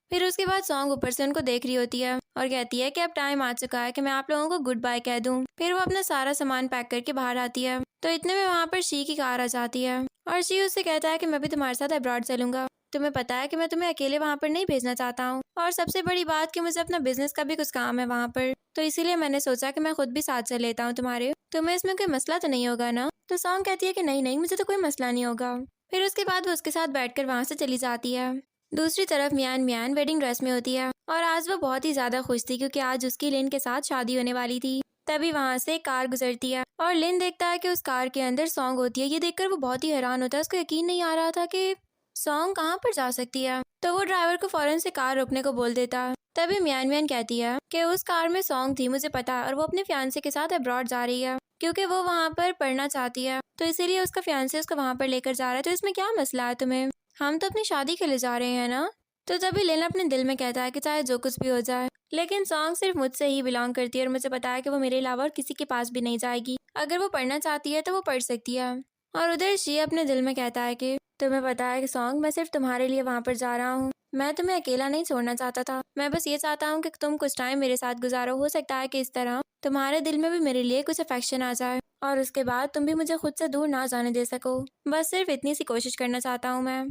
फिर उसके बाद सॉन्ग ऊपर से उनको देख रही होती है और कहती है कि अब टाइम आ चुका है कि मैं आप लोगों को गुड बाय कह दूं। फिर वो अपना सारा सामान पैक करके बाहर आती है। तो इतने में वहाँ पर शी की कार आ जाती है और शी उससे कहता है कि मैं भी तुम्हारे साथ अब्रॉड चलूंगा, तुम्हें पता है कि मैं तुम्हें अकेले वहाँ पर नहीं भेजना चाहता हूँ और सबसे बड़ी बात कि मुझे अपना बिजनेस का भी कुछ काम है वहाँ पर, तो इसीलिए मैंने सोचा कि मैं खुद भी साथ चल लेता हूँ तुम्हारे, तुम्हें इसमें कोई मसला तो नहीं होगा ना। तो सॉन्ग कहती है कि नहीं नहीं, मुझे तो कोई मसला नहीं होगा। फिर उसके बाद वो उसके साथ बैठकर वहाँ से चली जाती है। दूसरी तरफ मियान मियान वेडिंग ड्रेस में होती है और आज वो बहुत ही ज्यादा खुश थी क्योंकि आज उसकी लिन के साथ शादी होने वाली थी। तभी वहाँ से एक कार गुजरती है और लिन देखता है कि उस कार के अंदर सॉन्ग होती है। ये देखकर वो बहुत ही हैरान होता है, उसको यकीन नहीं आ रहा था कि सॉन्ग कहाँ पर जा सकती है। तो वो ड्राइवर को फौरन से कार रोकने को बोल देता है। तभी मियान मियान कहती है कि उस कार में सॉन्ग थी, मुझे पता है, और वो अपने फियांसे के साथ अब्रॉड जा रही है क्योंकि वो वहाँ पर पढ़ना चाहती है, तो इसीलिए उसका फियांसे उसको वहाँ पर लेकर जा रहा है। तो इसमें क्या मसला है तुम्हें, हम तो अपनी शादी के लिए जा रहे हैं ना। तो तभी लिन अपने दिल में कहता है कि चाहे जो कुछ भी हो जाए, लेकिन सॉन्ग सिर्फ मुझसे ही बिलोंग करती है और मुझे पता है कि वो मेरे अलावा और किसी के पास भी नहीं जाएगी। अगर वो पढ़ना चाहती है तो वो पढ़ सकती है। और उधर शी अपने दिल में कहता है कि तुम्हें पता है कि सॉन्ग, मैं सिर्फ तुम्हारे लिए वहाँ पर जा रहा हूँ। मैं तुम्हें अकेला नहीं छोड़ना चाहता था। मैं बस ये चाहता हूँ कि तुम कुछ टाइम मेरे साथ गुजारो। हो सकता है कि इस तरह तुम्हारे दिल में भी मेरे लिए कुछ अफेक्शन आ जाए और उसके बाद तुम भी मुझे खुद से दूर ना जाने दे सको। बस सिर्फ इतनी सी कोशिश करना चाहता हूँ मैं।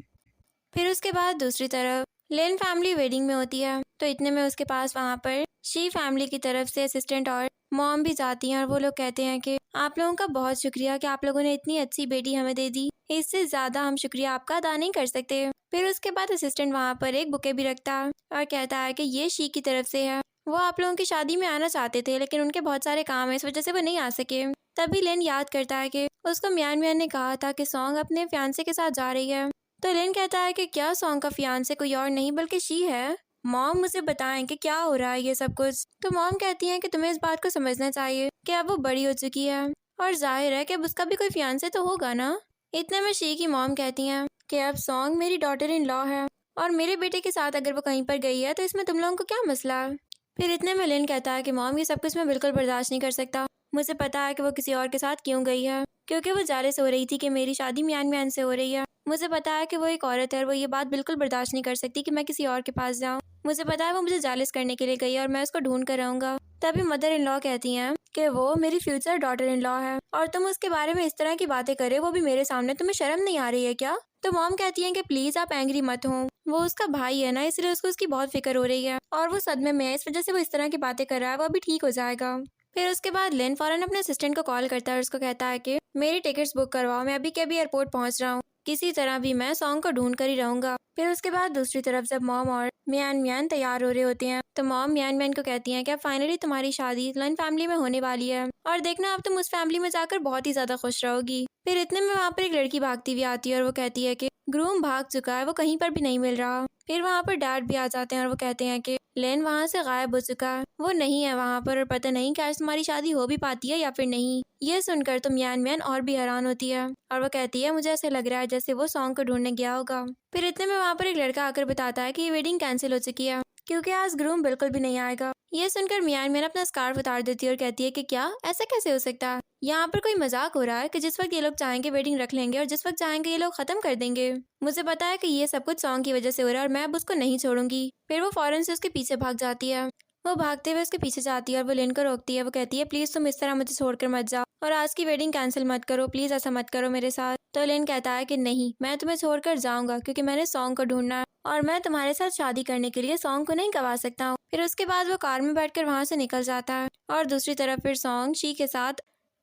फिर उसके बाद दूसरी तरफ लेन फैमिली वेडिंग में होती है, तो इतने में उसके पास वहाँ पर शी फैमिली की तरफ से असिस्टेंट और मॉम भी जाती हैं और वो लोग कहते हैं कि आप लोगों का बहुत शुक्रिया कि आप लोगों ने इतनी अच्छी बेटी हमें दे दी। इससे ज्यादा हम शुक्रिया आपका अदा नहीं कर सकते। फिर उसके बाद असिस्टेंट वहाँ पर एक बुके भी रखता है और कहता है कि ये शी की तरफ से है। वो आप लोगों की शादी में आना चाहते थे लेकिन उनके बहुत सारे काम है, इस वजह से वो नहीं आ सके। तभी लेन याद करता है कि उसको मियान मियान ने कहा था कि सॉन्ग अपने फियांसे के साथ जा रही है। तो लेन कहता है कि क्या सॉन्ग का फियांसे कोई और नहीं बल्कि शी है। मॉम मुझे बताएं कि क्या हो रहा है ये सब कुछ। तो मॉम कहती हैं कि तुम्हें इस बात को समझना चाहिए कि अब वो बड़ी हो चुकी है और जाहिर है कि अब उसका भी कोई फियांसे तो होगा ना। इतने में शी की मॉम कहती हैं कि अब सॉन्ग मेरी डॉटर इन लॉ है और मेरे बेटे के साथ अगर वो कहीं पर गई है तो इसमें तुम लोगों को क्या मसला है। फिर इतने में लिन कहता है कि मॉम ये सब कुछ मैं बिल्कुल बर्दाश्त नहीं कर सकता। मुझे पता है कि वो किसी और के साथ क्यों गई है, क्योंकि वो जेलस हो रही थी कि मेरी शादी मियान मियान से हो रही है। मुझे पता है कि वो एक औरत है और वो ये बात बिल्कुल बर्दाश्त नहीं कर सकती कि मैं किसी और के पास जाऊं। मुझे पता है वो मुझे जेलस करने के लिए गई है और मैं उसको ढूंढ कर रहूंगा। तभी मदर इन लॉ कहती हैं कि वो मेरी फ्यूचर डॉटर इन लॉ है और तुम उसके बारे में इस तरह की बातें करे, वो भी मेरे सामने। तुम्हें शर्म नहीं आ रही है क्या। तो मॉम कहती है कि प्लीज आप एंग्री मत हो, वो उसका भाई है ना, इसलिए उसको उसकी बहुत फिक्र हो रही है और वो सदमे में है, इस वजह से वो इस तरह की बातें कर रहा है। वो अभी ठीक हो जाएगा। फिर उसके बाद लिन फौरन अपने असिस्टेंट को कॉल करता है और उसको कहता है कि मेरी टिकट्स बुक करवाओ, मैं अभी के अभी एयरपोर्ट पहुंच रहा हूँ। किसी तरह भी मैं सॉन्ग को ढूंढ कर ही रहूंगा। फिर उसके बाद दूसरी तरफ जब मॉम और मियान मियान तैयार हो रहे होते हैं तो मॉम मियान मियान को कहती हैं कि अब फाइनली तुम्हारी शादी लन फैमिली में होने वाली है और देखना अब तुम उस फैमिली में जाकर बहुत ही ज्यादा खुश रहोगी। फिर इतने में वहाँ पर एक लड़की भागती हुई आती है और वो कहती है कि ग्रूम भाग चुका है, वो कहीं पर भी नहीं मिल रहा। फिर वहाँ पर डैड भी आ जाते हैं और वो कहते हैं कि लेन वहाँ से गायब हो चुका है, वो नहीं है वहाँ पर और पता नहीं कि आज तुम्हारी शादी हो भी पाती है या फिर नहीं। ये सुनकर तो मियान मियान और भी हैरान होती है और वो कहती है मुझे ऐसे लग रहा है जैसे वो सॉन्ग को ढूंढने गया होगा। फिर इतने में वहाँ पर एक लड़का आकर बताता है कि ये वेडिंग कैंसिल हो चुकी है क्योंकि आज ग्रूम बिल्कुल भी नहीं आएगा। ये सुनकर मियान मियान अपना स्कार्फ उतार देती है और कहती है कि क्या ऐसा कैसे हो सकता है, यहाँ पर कोई मजाक हो रहा है कि जिस वक्त ये लोग चाहेंगे वेडिंग रख लेंगे और जिस वक्त चाहेंगे ये लोग खत्म कर देंगे। मुझे पता है कि ये सब कुछ सॉन्ग की वजह से हो रहा है और मैं अब उसको नहीं छोड़ूंगी। फिर वो फौरन से उसके पीछे भाग जाती है। वो भागते हुए उसके पीछे जाती है और वो लिन को रोकती है। वो कहती है प्लीज तुम इस तरह मुझे छोड़कर मत जाओ और आज की वेडिंग कैंसिल मत करो, प्लीज ऐसा मत करो मेरे साथ। तो लिन कहता है कि नहीं, मैं तुम्हें छोड़कर जाऊंगा क्योंकि मैंने सॉन्ग को ढूंढना है और मैं तुम्हारे साथ शादी करने के लिए सॉन्ग को नहीं गवा सकता हूँ। फिर उसके बाद वो कार में बैठकर वहां से निकल जाता है और दूसरी तरफ फिर सॉन्ग शी के साथ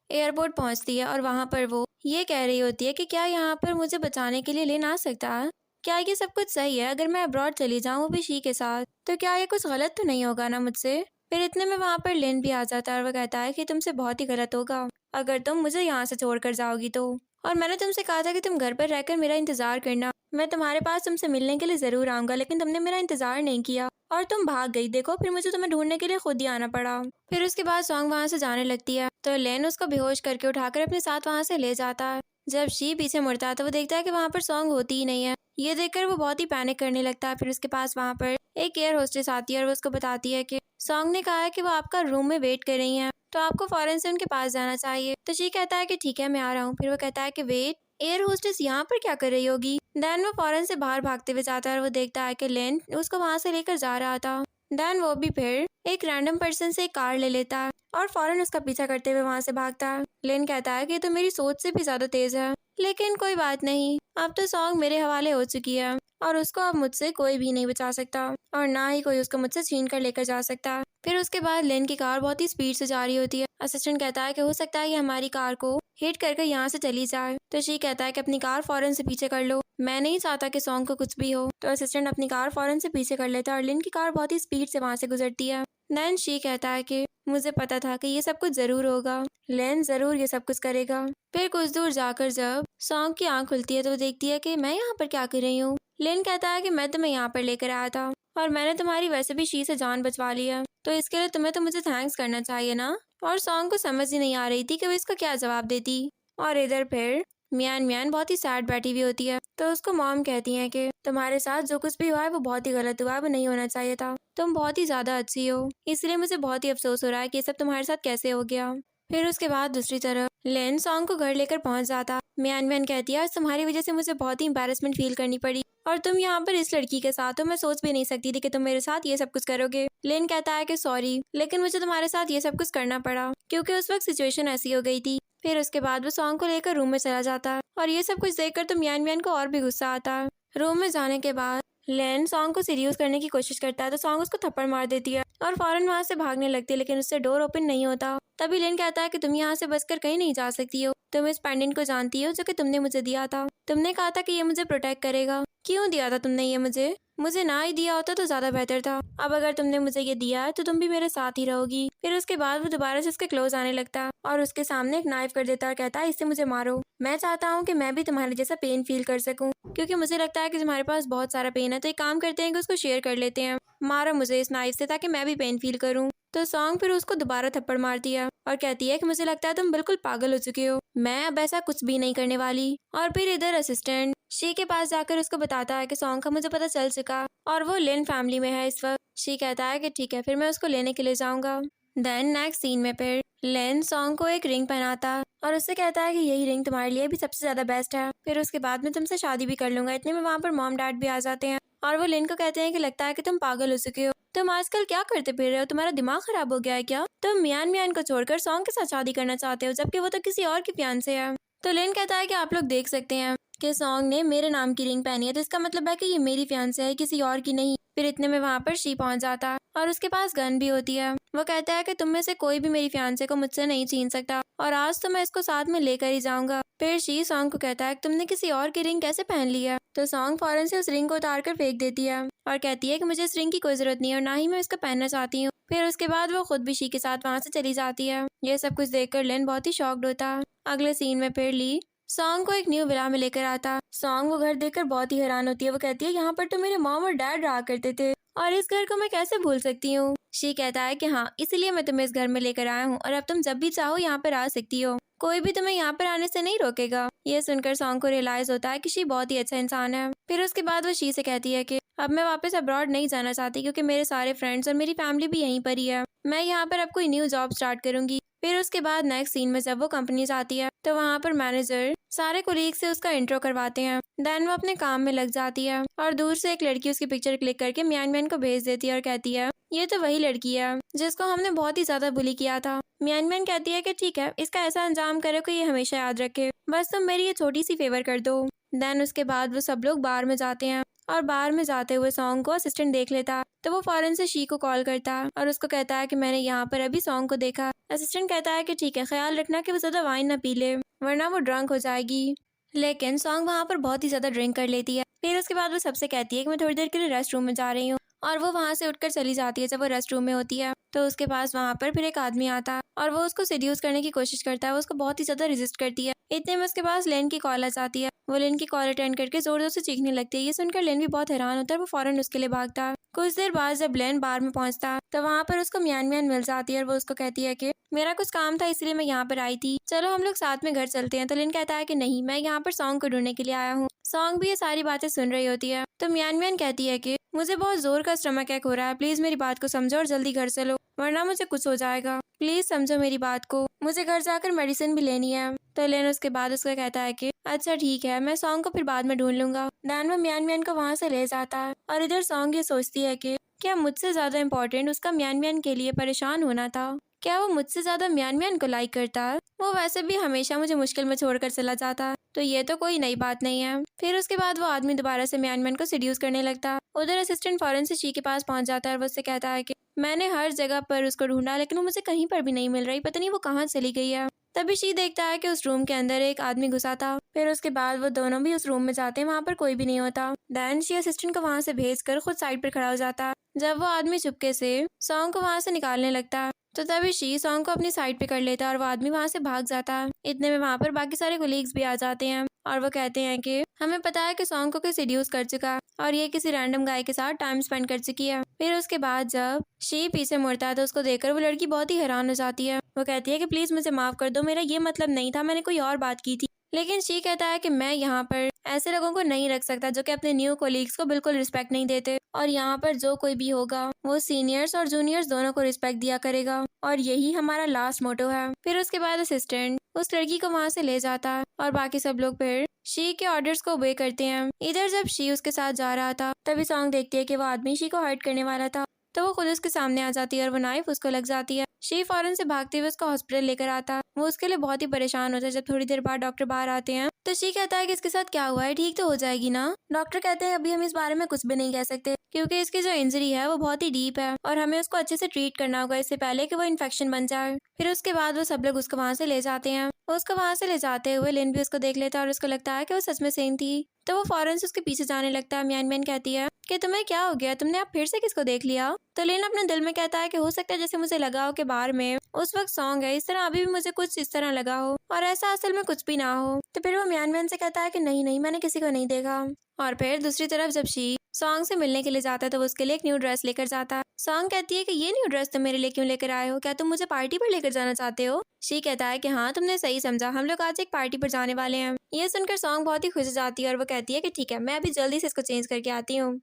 एयरपोर्ट पहुंचती है और वहां पर वो ये कह रही होती है कि क्या यहाँ पर मुझे बचाने के लिए लेन आ सकता है, क्या ये सब कुछ सही है। अगर मैं अब्रॉड चली जाऊँ वो भी शी के साथ, तो क्या ये कुछ गलत तो नहीं होगा ना मुझसे। फिर इतने में वहां पर लिन भी आ जाता है और वो कहता है कि तुमसे बहुत ही गलत होगा अगर तुम मुझे यहाँ से छोड़कर जाओगी तो। और मैंने तुमसे कहा था कि तुम घर पर रहकर मेरा इंतजार करना, मैं तुम्हारे पास तुमसे मिलने के लिए जरूर आऊंगा, लेकिन तुमने मेरा इंतजार नहीं किया और तुम भाग गई। देखो फिर मुझे तुम्हें ढूंढने के लिए खुद ही आना पड़ा। फिर उसके बाद सॉन्ग वहां से जाने लगती है तो लेन उसको बेहोश करके उठाकर अपने साथ वहां से ले जाता है। जब शी पीछे मुड़ता है तो वो देखता है कि वहां पर सॉन्ग होती ही नहीं है। ये देखकर वो बहुत ही पैनिक करने लगता है। फिर उसके पास वहां पर एक एयर होस्टेस आती है और वो उसको बताती है कि सॉन्ग ने कहा है कि वो आपका रूम में वेट कर रही हैं, तो आपको फौरन से उनके पास जाना चाहिए। तो शी कहता है कि ठीक है मैं आ रहा हूँ। फिर वो कहता है कि वेट, एयर होस्टेस यहाँ पर क्या कर रही होगी। देन वो फौरन से बाहर भागते हुए जाता है और वो देखता है कि लेन उसको वहां से लेकर जा रहा था। देन वो भी फिर एक रैंडम पर्सन से एक कार ले लेता है और फौरन उसका पीछा करते हुए वहां से भागता है। लेन कहता है कि तो मेरी सोच से भी ज्यादा तेज है, लेकिन कोई बात नहीं, अब तो सॉन्ग मेरे हवाले हो चुकी है और उसको अब मुझसे कोई भी नहीं बचा सकता और ना ही कोई उसको मुझसे छीन कर लेकर जा सकता। फिर उसके बाद लेन की कार बहुत ही स्पीड से जा रही होती है। असिस्टेंट कहता है कि हो सकता है कि हमारी कार को हिट करके यहाँ से चली जाए। तो शी कहता है कि अपनी कार फौरन से पीछे कर लो, मैं नहीं चाहता कि सॉन्ग को कुछ भी हो। तो असिस्टेंट अपनी कार फौरन से पीछे कर लेता है और लिन की कार बहुत ही स्पीड से वहां से गुजरती है। देन शी कहता है कि मुझे पता था कि ये सब कुछ जरूर होगा, लेन जरूर ये सब कुछ करेगा। फिर कुछ दूर जाकर जब सॉन्ग की आंख खुलती है तो वो देखती है कि मैं यहाँ पर क्या कर रही हूँ। लेन कहता है कि मैं तुम्हें यहाँ पर लेकर आया था और मैंने तुम्हारी वैसे भी शी से जान बचवा ली है, तो इसके लिए तुम्हें तो मुझे थैंक्स करना चाहिए ना। और सॉन्ग को समझ ही नहीं आ रही थी कि वो इसका क्या जवाब देती। और इधर फिर मियान मियान बहुत ही सैड बैठी हुई होती है तो उसको मॉम कहती है कि तुम्हारे साथ जो कुछ भी हुआ है वो बहुत ही गलत हुआ है, वो नहीं होना चाहिए था। तुम बहुत ही ज्यादा अच्छी हो, इसलिए मुझे बहुत ही अफसोस हो रहा है कि ये सब तुम्हारे साथ कैसे हो गया। फिर उसके बाद दूसरी तरफ लेन सॉन्ग को घर लेकर पहुंच जाता। मियान मियान कहती है, आज तुम्हारी वजह से मुझे बहुत ही एम्बैरेसमेंट फील करनी पड़ी और तुम यहाँ पर इस लड़की के साथ हो। मैं सोच भी नहीं सकती थी कि तुम मेरे साथ ये सब कुछ करोगे। लेन कहता है कि सॉरी, लेकिन मुझे तुम्हारे साथ ये सब कुछ करना पड़ा क्योंकि उस वक्त सिचुएशन ऐसी हो गई थी। फिर उसके बाद वो सॉन्ग को लेकर रूम में चला जाता और ये सब कुछ देखकर तो मियान मियान को और भी गुस्सा आता। रूम में जाने के बाद लेन सॉन्ग को सीरियस करने की कोशिश करता है तो सॉन्ग उसको थप्पड़ मार देती है और फौरन वहां से भागने लगती है, लेकिन उससे डोर ओपन नहीं होता। तभी लेन कहता है कि तुम यहाँ से बचकर कहीं नहीं जा सकती हो। तुम इस पेंडेंट को जानती हो जो कि तुमने मुझे दिया था। तुमने कहा था कि ये मुझे प्रोटेक्ट करेगा। क्यों दिया था तुमने ये मुझे ना ही दिया होता तो ज्यादा बेहतर था। अब अगर तुमने मुझे ये दिया है तो तुम भी मेरे साथ ही रहोगी। फिर उसके बाद वो दोबारा से उसके क्लोज आने लगता और उसके सामने एक नाइफ कर देता और कहता है, इससे मुझे मारो। मैं चाहता हूँ कि मैं भी तुम्हारे जैसा पेन फील कर सकूं क्योंकि मुझे लगता है कि तुम्हारे पास बहुत सारा पेन है। तो एक काम करते हैं कि उसको शेयर कर लेते हैं। मारो मुझे इस नाइफ से ताकि मैं भी पेन फील करूं। तो सॉन्ग फिर उसको दोबारा थप्पड़ मारती है और कहती है कि मुझे लगता है तुम बिल्कुल पागल हो चुके हो। मैं अब ऐसा कुछ भी नहीं करने वाली। और फिर इधर असिस्टेंट शी के पास जाकर उसको बताता है कि सॉन्ग का मुझे पता चल चुका और वो लिन फैमिली में है इस वक्त। शी कहता है कि ठीक है, फिर मैं उसको लेने के लिए जाऊंगा। देन नेक्स्ट सीन में फिर लेन सॉन्ग को एक रिंग पहनाता और उससे कहता है कि यही रिंग तुम्हारे लिए भी सबसे ज्यादा बेस्ट है। फिर उसके बाद मैं तुमसे शादी भी कर लूंगा। इतने में वहाँ पर मॉम डैड भी आ जाते हैं और वो लिन को कहते हैं कि लगता है कि तुम पागल हो चुके हो। तुम आजकल क्या करते फिर रहे हो? तुम्हारा दिमाग खराब हो गया है क्या? तुम मियान मियान को छोड़कर सॉन्ग के साथ शादी करना चाहते हो जबकि वो तो किसी और की फियांसे है। तो लिन कहता है कि आप लोग देख सकते हैं कि सॉन्ग ने मेरे नाम की रिंग पहनी है तो इसका मतलब है कि ये मेरी फियांसे है, किसी और की नहीं। फिर इतने में वहाँ पर शी पहुंच जाता है और उसके पास गन भी होती है। वो कहता है कि तुम में से कोई भी मेरी फियांसे को मुझसे नहीं छीन सकता और आज तो मैं इसको साथ में लेकर ही जाऊंगा। फिर शी सॉन्ग को कहता है कि तुमने किसी और की रिंग कैसे पहन ली है? तो सॉन्ग फौरन से उस रिंग को उतार कर फेंक देती है और कहती है कि मुझे इस रिंग की कोई जरूरत नहीं है और ना ही मैं इसको पहनना चाहती हूँ। फिर उसके बाद वो खुद भी शी के साथ वहाँ से चली जाती है। ये सब कुछ देखकर लेन बहुत ही शॉक्ड होता है। अगले सीन में फिर ली सॉन्ग को एक न्यू विला में लेकर आता। सॉन्ग वो घर देखकर बहुत ही हैरान होती है। वो कहती है, यहाँ पर तो मेरे मॉम और डैड रहा करते थे और इस घर को मैं कैसे भूल सकती हूँ? शी कहता है कि हाँ, इसीलिए मैं तुम्हें इस घर में लेकर आया हूँ और अब तुम जब भी चाहो यहाँ पर आ सकती हो। कोई भी तुम्हें यहाँ पर आने से नहीं रोकेगा। ये सुनकर सॉन्ग को रियलाइज होता है कि शी बहुत ही अच्छा इंसान है। फिर उसके बाद वो शी से कहती है कि अब मैं वापस अब्रॉड नहीं जाना चाहती क्योंकि मेरे सारे फ्रेंड्स और मेरी फैमिली भी यहीं पर ही है। मैं यहाँ पर अब कोई न्यू जॉब स्टार्ट करूंगी। फिर उसके बाद नेक्स्ट सीन में जब वो कंपनी जाती है तो वहाँ पर मैनेजर सारे कोलीग से उसका इंट्रो करवाते हैं। देन वो अपने काम में लग जाती है और दूर से एक लड़की उसकी पिक्चर क्लिक करके मियान मियान को भेज देती है और कहती है, ये तो वही लड़की है जिसको हमने बहुत ही ज्यादा बुली किया था। मियान मियान कहती है कि ठीक है, इसका ऐसा अंजाम करो कि ये हमेशा याद रखे। बस तुम मेरी ये छोटी सी फेवर कर दो। देन उसके बाद वो सब लोग बार में जाते हैं और बार में जाते हुए सॉन्ग को असिस्टेंट देख लेता तो वो फौरन से शी को कॉल करता और उसको कहता है कि मैंने यहाँ पर अभी सॉन्ग को देखा। असिस्टेंट कहता है कि ठीक है, ख्याल रखना कि वो ज्यादा वाइन ना पी ले वरना वो ड्रंक हो जाएगी। लेकिन सॉन्ग वहाँ पर बहुत ही ज्यादा ड्रिंक कर लेती है। फिर उसके बाद वो सबसे कहती है कि मैं थोड़ी देर के लिए रेस्ट रूम में जा रही हूँ और वो वहाँ से उठकर चली जाती है। जब वो रेस्ट रूम में होती है तो उसके पास वहाँ पर फिर एक आदमी आता और वो उसको सीड्यूस करने की कोशिश करता है। वो उसको बहुत ही ज्यादा रेजिस्ट करती है। इतने में उसके पास लेन की कॉल आ जाती है। वो लेन की कॉल अटेंड करके जोर जोर से चीखने लगती है। ये सुनकर लेन भी बहुत हैरान होता है। वो फौरन उसके लिए भागता। कुछ देर बाद जब लेन बार में पहुंचता तो वहाँ पर उसको मियान मियान मिल जाती है और वो उसको कहती है कि मेरा कुछ काम था इसलिए मैं यहाँ पर आई थी, चलो हम लोग साथ में घर चलते हैं। तो लिन कहता है कि नहीं, मैं यहाँ पर सॉन्ग को ढूंढने के लिए आया हूँ। सॉन्ग भी ये सारी बातें सुन रही होती है तो मियान मियान कहती है कि मुझे बहुत जोर का स्टमक अटैक हो रहा है, प्लीज मेरी बात को समझो और जल्दी घर चलो वरना मुझे कुछ हो जाएगा। प्लीज समझो मेरी बात को, मुझे घर जाकर मेडिसिन भी लेनी है। तो लेन उसके बाद उसको कहता है कि अच्छा ठीक है, मैं सॉन्ग को फिर बाद में ढूंढ लूंगा। देन वो मियान मियान को वहाँ से ले जाता है और इधर सॉन्ग ये सोचती है कि क्या मुझसे ज्यादा इम्पोर्टेंट उसका मियान मियान के लिए परेशान होना था? क्या वो मुझसे ज्यादा मियान मियान को लाइक करता है? वो वैसे भी हमेशा मुझे मुश्किल में छोड़कर चला जाता है तो ये तो कोई नई बात नहीं है। फिर उसके बाद वो आदमी दोबारा से मियान मियान को सीड्यूस करने लगता है। उधर असिस्टेंट फौरन से शी के पास पहुंच जाता है और वो उससे कहता है कि मैंने हर जगह पर उसको ढूंढा लेकिन वो मुझे कहीं पर भी नहीं मिल रही, पता नहीं वो कहाँ चली गई है। तभी शी देखता है कि उस रूम के अंदर एक आदमी घुसा था। फिर उसके बाद वो दोनों भी उस रूम में जाते हैं, वहाँ पर कोई भी नहीं होता। देन शी असिस्टेंट को वहाँ से भेजकर खुद साइड पर खड़ा हो जाता है। जब वो आदमी चुपके से सॉन्ग को वहाँ से निकालने लगता है तो तभी शी सॉन्ग को अपनी साइड पे कर लेता है और वो आदमी वहाँ से भाग जाता है। इतने में वहाँ पर बाकी सारे कोलीग्स भी आ जाते हैं और वो कहते हैं कि हमें पता है कि सॉन्ग को कोई सीड्यूस कर चुका है और ये किसी रैंडम गाय के साथ टाइम स्पेंड कर चुकी है। फिर उसके बाद जब शी पीछे मुड़ता है तो उसको देखकर वो लड़की बहुत ही हैरान हो जाती है। वो कहती है कि प्लीज मुझे माफ कर दो, मेरा ये मतलब नहीं था, मैंने कोई और बात की थी। लेकिन शी कहता है कि मैं यहाँ पर ऐसे लोगों को नहीं रख सकता जो कि अपने न्यू कोलीग्स को बिल्कुल रिस्पेक्ट नहीं देते, और यहाँ पर जो कोई भी होगा वो सीनियर्स और जूनियर्स दोनों को रिस्पेक्ट दिया करेगा, और यही हमारा लास्ट मोटो है। फिर उसके बाद असिस्टेंट उस लड़की को वहाँ से ले जाता है और बाकी सब लोग फिर शी के ऑर्डर्स को ओबे करते हैं। इधर जब शी उसके साथ जा रहा था तभी सॉन्ग देखती है कि वो आदमी शी को हर्ट करने वाला था, तो वो खुद उसके सामने आ जाती है और वो नाइफ उसको लग जाती है। शी फौरन से भागते हुए उसको हॉस्पिटल लेकर आता। वो उसके लिए बहुत ही परेशान होता है। जब थोड़ी देर बाद डॉक्टर बाहर आते हैं तो शी कहता है कि इसके साथ क्या हुआ है, ठीक तो हो जाएगी ना। डॉक्टर कहते हैं अभी हम इस बारे में कुछ भी नहीं कह सकते क्योंकि इसकी जो इंजरी है वो बहुत ही डीप है और हमें उसको अच्छे से ट्रीट करना होगा इससे पहले कि वो इन्फेक्शन बन जाए। फिर उसके बाद वो सब लोग उसको वहाँ से ले जाते हैं। उसको वहाँ से ले जाते हुए लिन भी उसको देख लेता है और उसको लगता है कि वो सच में सेम थी, तो वो फौरन से उसके पीछे जाने लगता है। म्यान म्यान कहती है कि तुम्हें क्या हो गया, तुमने आप फिर से किसको देख लिया। तो लिन अपने दिल में कहता है कि हो सकता है जैसे मुझे लगा हो कि बार में उस वक्त सॉन्ग है, इस तरह अभी भी मुझे कुछ इस तरह लगा हो और ऐसा असल में कुछ भी ना हो। तो फिर वो म्यान म्यान से कहता है कि नहीं नहीं, मैंने किसी को नहीं देखा। और फिर दूसरी तरफ जब शी सॉन्ग से मिलने के लिए जाता है तो वो उसके लिए एक न्यू ड्रेस लेकर जाता है। सॉन्ग कहती है कि ये न्यू ड्रेस तुम मेरे लिए क्यों लेकर आए हो, क्या तुम मुझे पार्टी पर लेकर जाना चाहते हो। शी कहता है कि हाँ, तुमने सही समझा, हम लोग आज एक पार्टी पर जाने वाले हैं। ये सुनकर सॉन्ग बहुत ही खुश हो जाती है और वो कहती है कि ठीक है, मैं अभी जल्दी से इसको चेंज करके आती हूँ।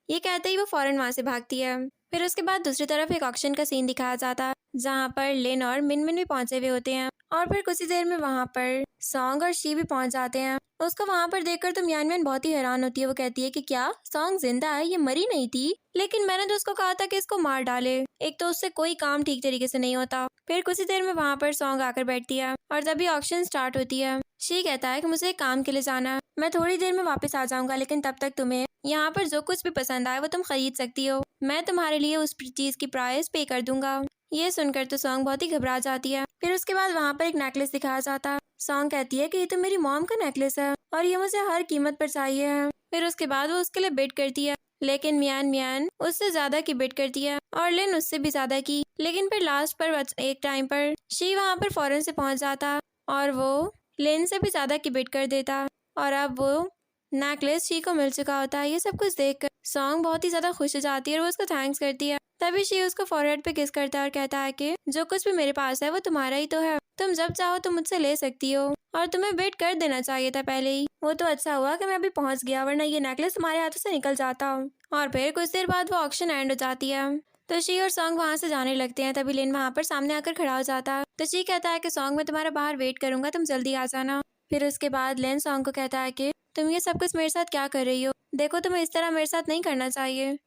ये कहते ही वो फौरन वहाँ से भागती है। फिर उसके बाद दूसरी तरफ एक ऑक्शन का सीन दिखाया जाता है जहाँ पर लिन और मिन मिन भी पहुंचे हुए होते हैं और फिर कुछ ही देर में वहाँ पर सॉन्ग और शी भी पहुंच जाते हैं। उसको वहाँ पर देखकर तो म्यान म्यान बहुत ही हैरान होती है। वो कहती है कि क्या सॉन्ग जिंदा है, ये मरी नहीं थी, लेकिन मैंने तो उसको कहा था कि इसको मार डाले, एक तो उससे कोई काम ठीक तरीके से नहीं होता। फिर कुछ ही देर में वहाँ पर सॉन्ग आकर बैठती है और जब भी ऑक्शन स्टार्ट होती है शी कहता है कि मुझे एक काम के लिए जाना है, मैं थोड़ी देर में वापस आ जाऊंगा, लेकिन तब तक तुम्हें यहाँ पर जो कुछ भी पसंद आए वो तुम खरीद सकती हो, मैं तुम्हारे लिए उस चीज की प्राइस पे कर दूंगा। ये सुनकर तो सॉन्ग बहुत ही घबरा जाती है। फिर उसके बाद वहाँ पर एक नेकलेस दिखाया जाता है। सॉन्ग कहती है कि ये तो मेरी मॉम का नेकलेस है और ये मुझे हर कीमत पर चाहिए है। फिर उसके बाद वो उसके लिए बिड करती है, लेकिन म्यान म्यान उससे ज्यादा की बिड करती है और लिन उससे भी ज्यादा की। लेकिन फिर लास्ट पर एक टाइम पर शी वहाँ पर फौरन से पहुंच जाता और वो लिन से भी ज्यादा की बिड कर देता और अब वो नेकलेस शी को मिल चुका होता है। ये सब कुछ देखकर सॉन्ग बहुत ही ज्यादा खुश हो जाती है और वो उसको थैंक्स करती है। तभी शी उसको फॉरहेड पे किस करता है और कहता है कि जो कुछ भी मेरे पास है वो तुम्हारा ही तो है, तुम जब चाहो तुम मुझसे ले सकती हो और तुम्हें वेट कर देना चाहिए था पहले ही। वो तो अच्छा हुआ कि मैं अभी पहुंच गया, वरना ये नेकलेस तुम्हारे हाथों से निकल जाता। और फिर कुछ देर बाद वो ऑक्शन एंड हो जाती है तो शी और सॉन्ग वहाँ से जाने लगते हैं। तभी लिन वहाँ पर सामने आकर खड़ा हो जाता है तो शी कहता है कि सॉन्ग मैं तुम्हारा बाहर वेट करूंगा, तुम जल्दी आ जाना। फिर उसके बाद लिन सॉन्ग को कहता है कि तुम ये सब कुछ मेरे साथ क्या कर रही हो, देखो तुम्हें इस तरह मेरे साथ नहीं करना चाहिए,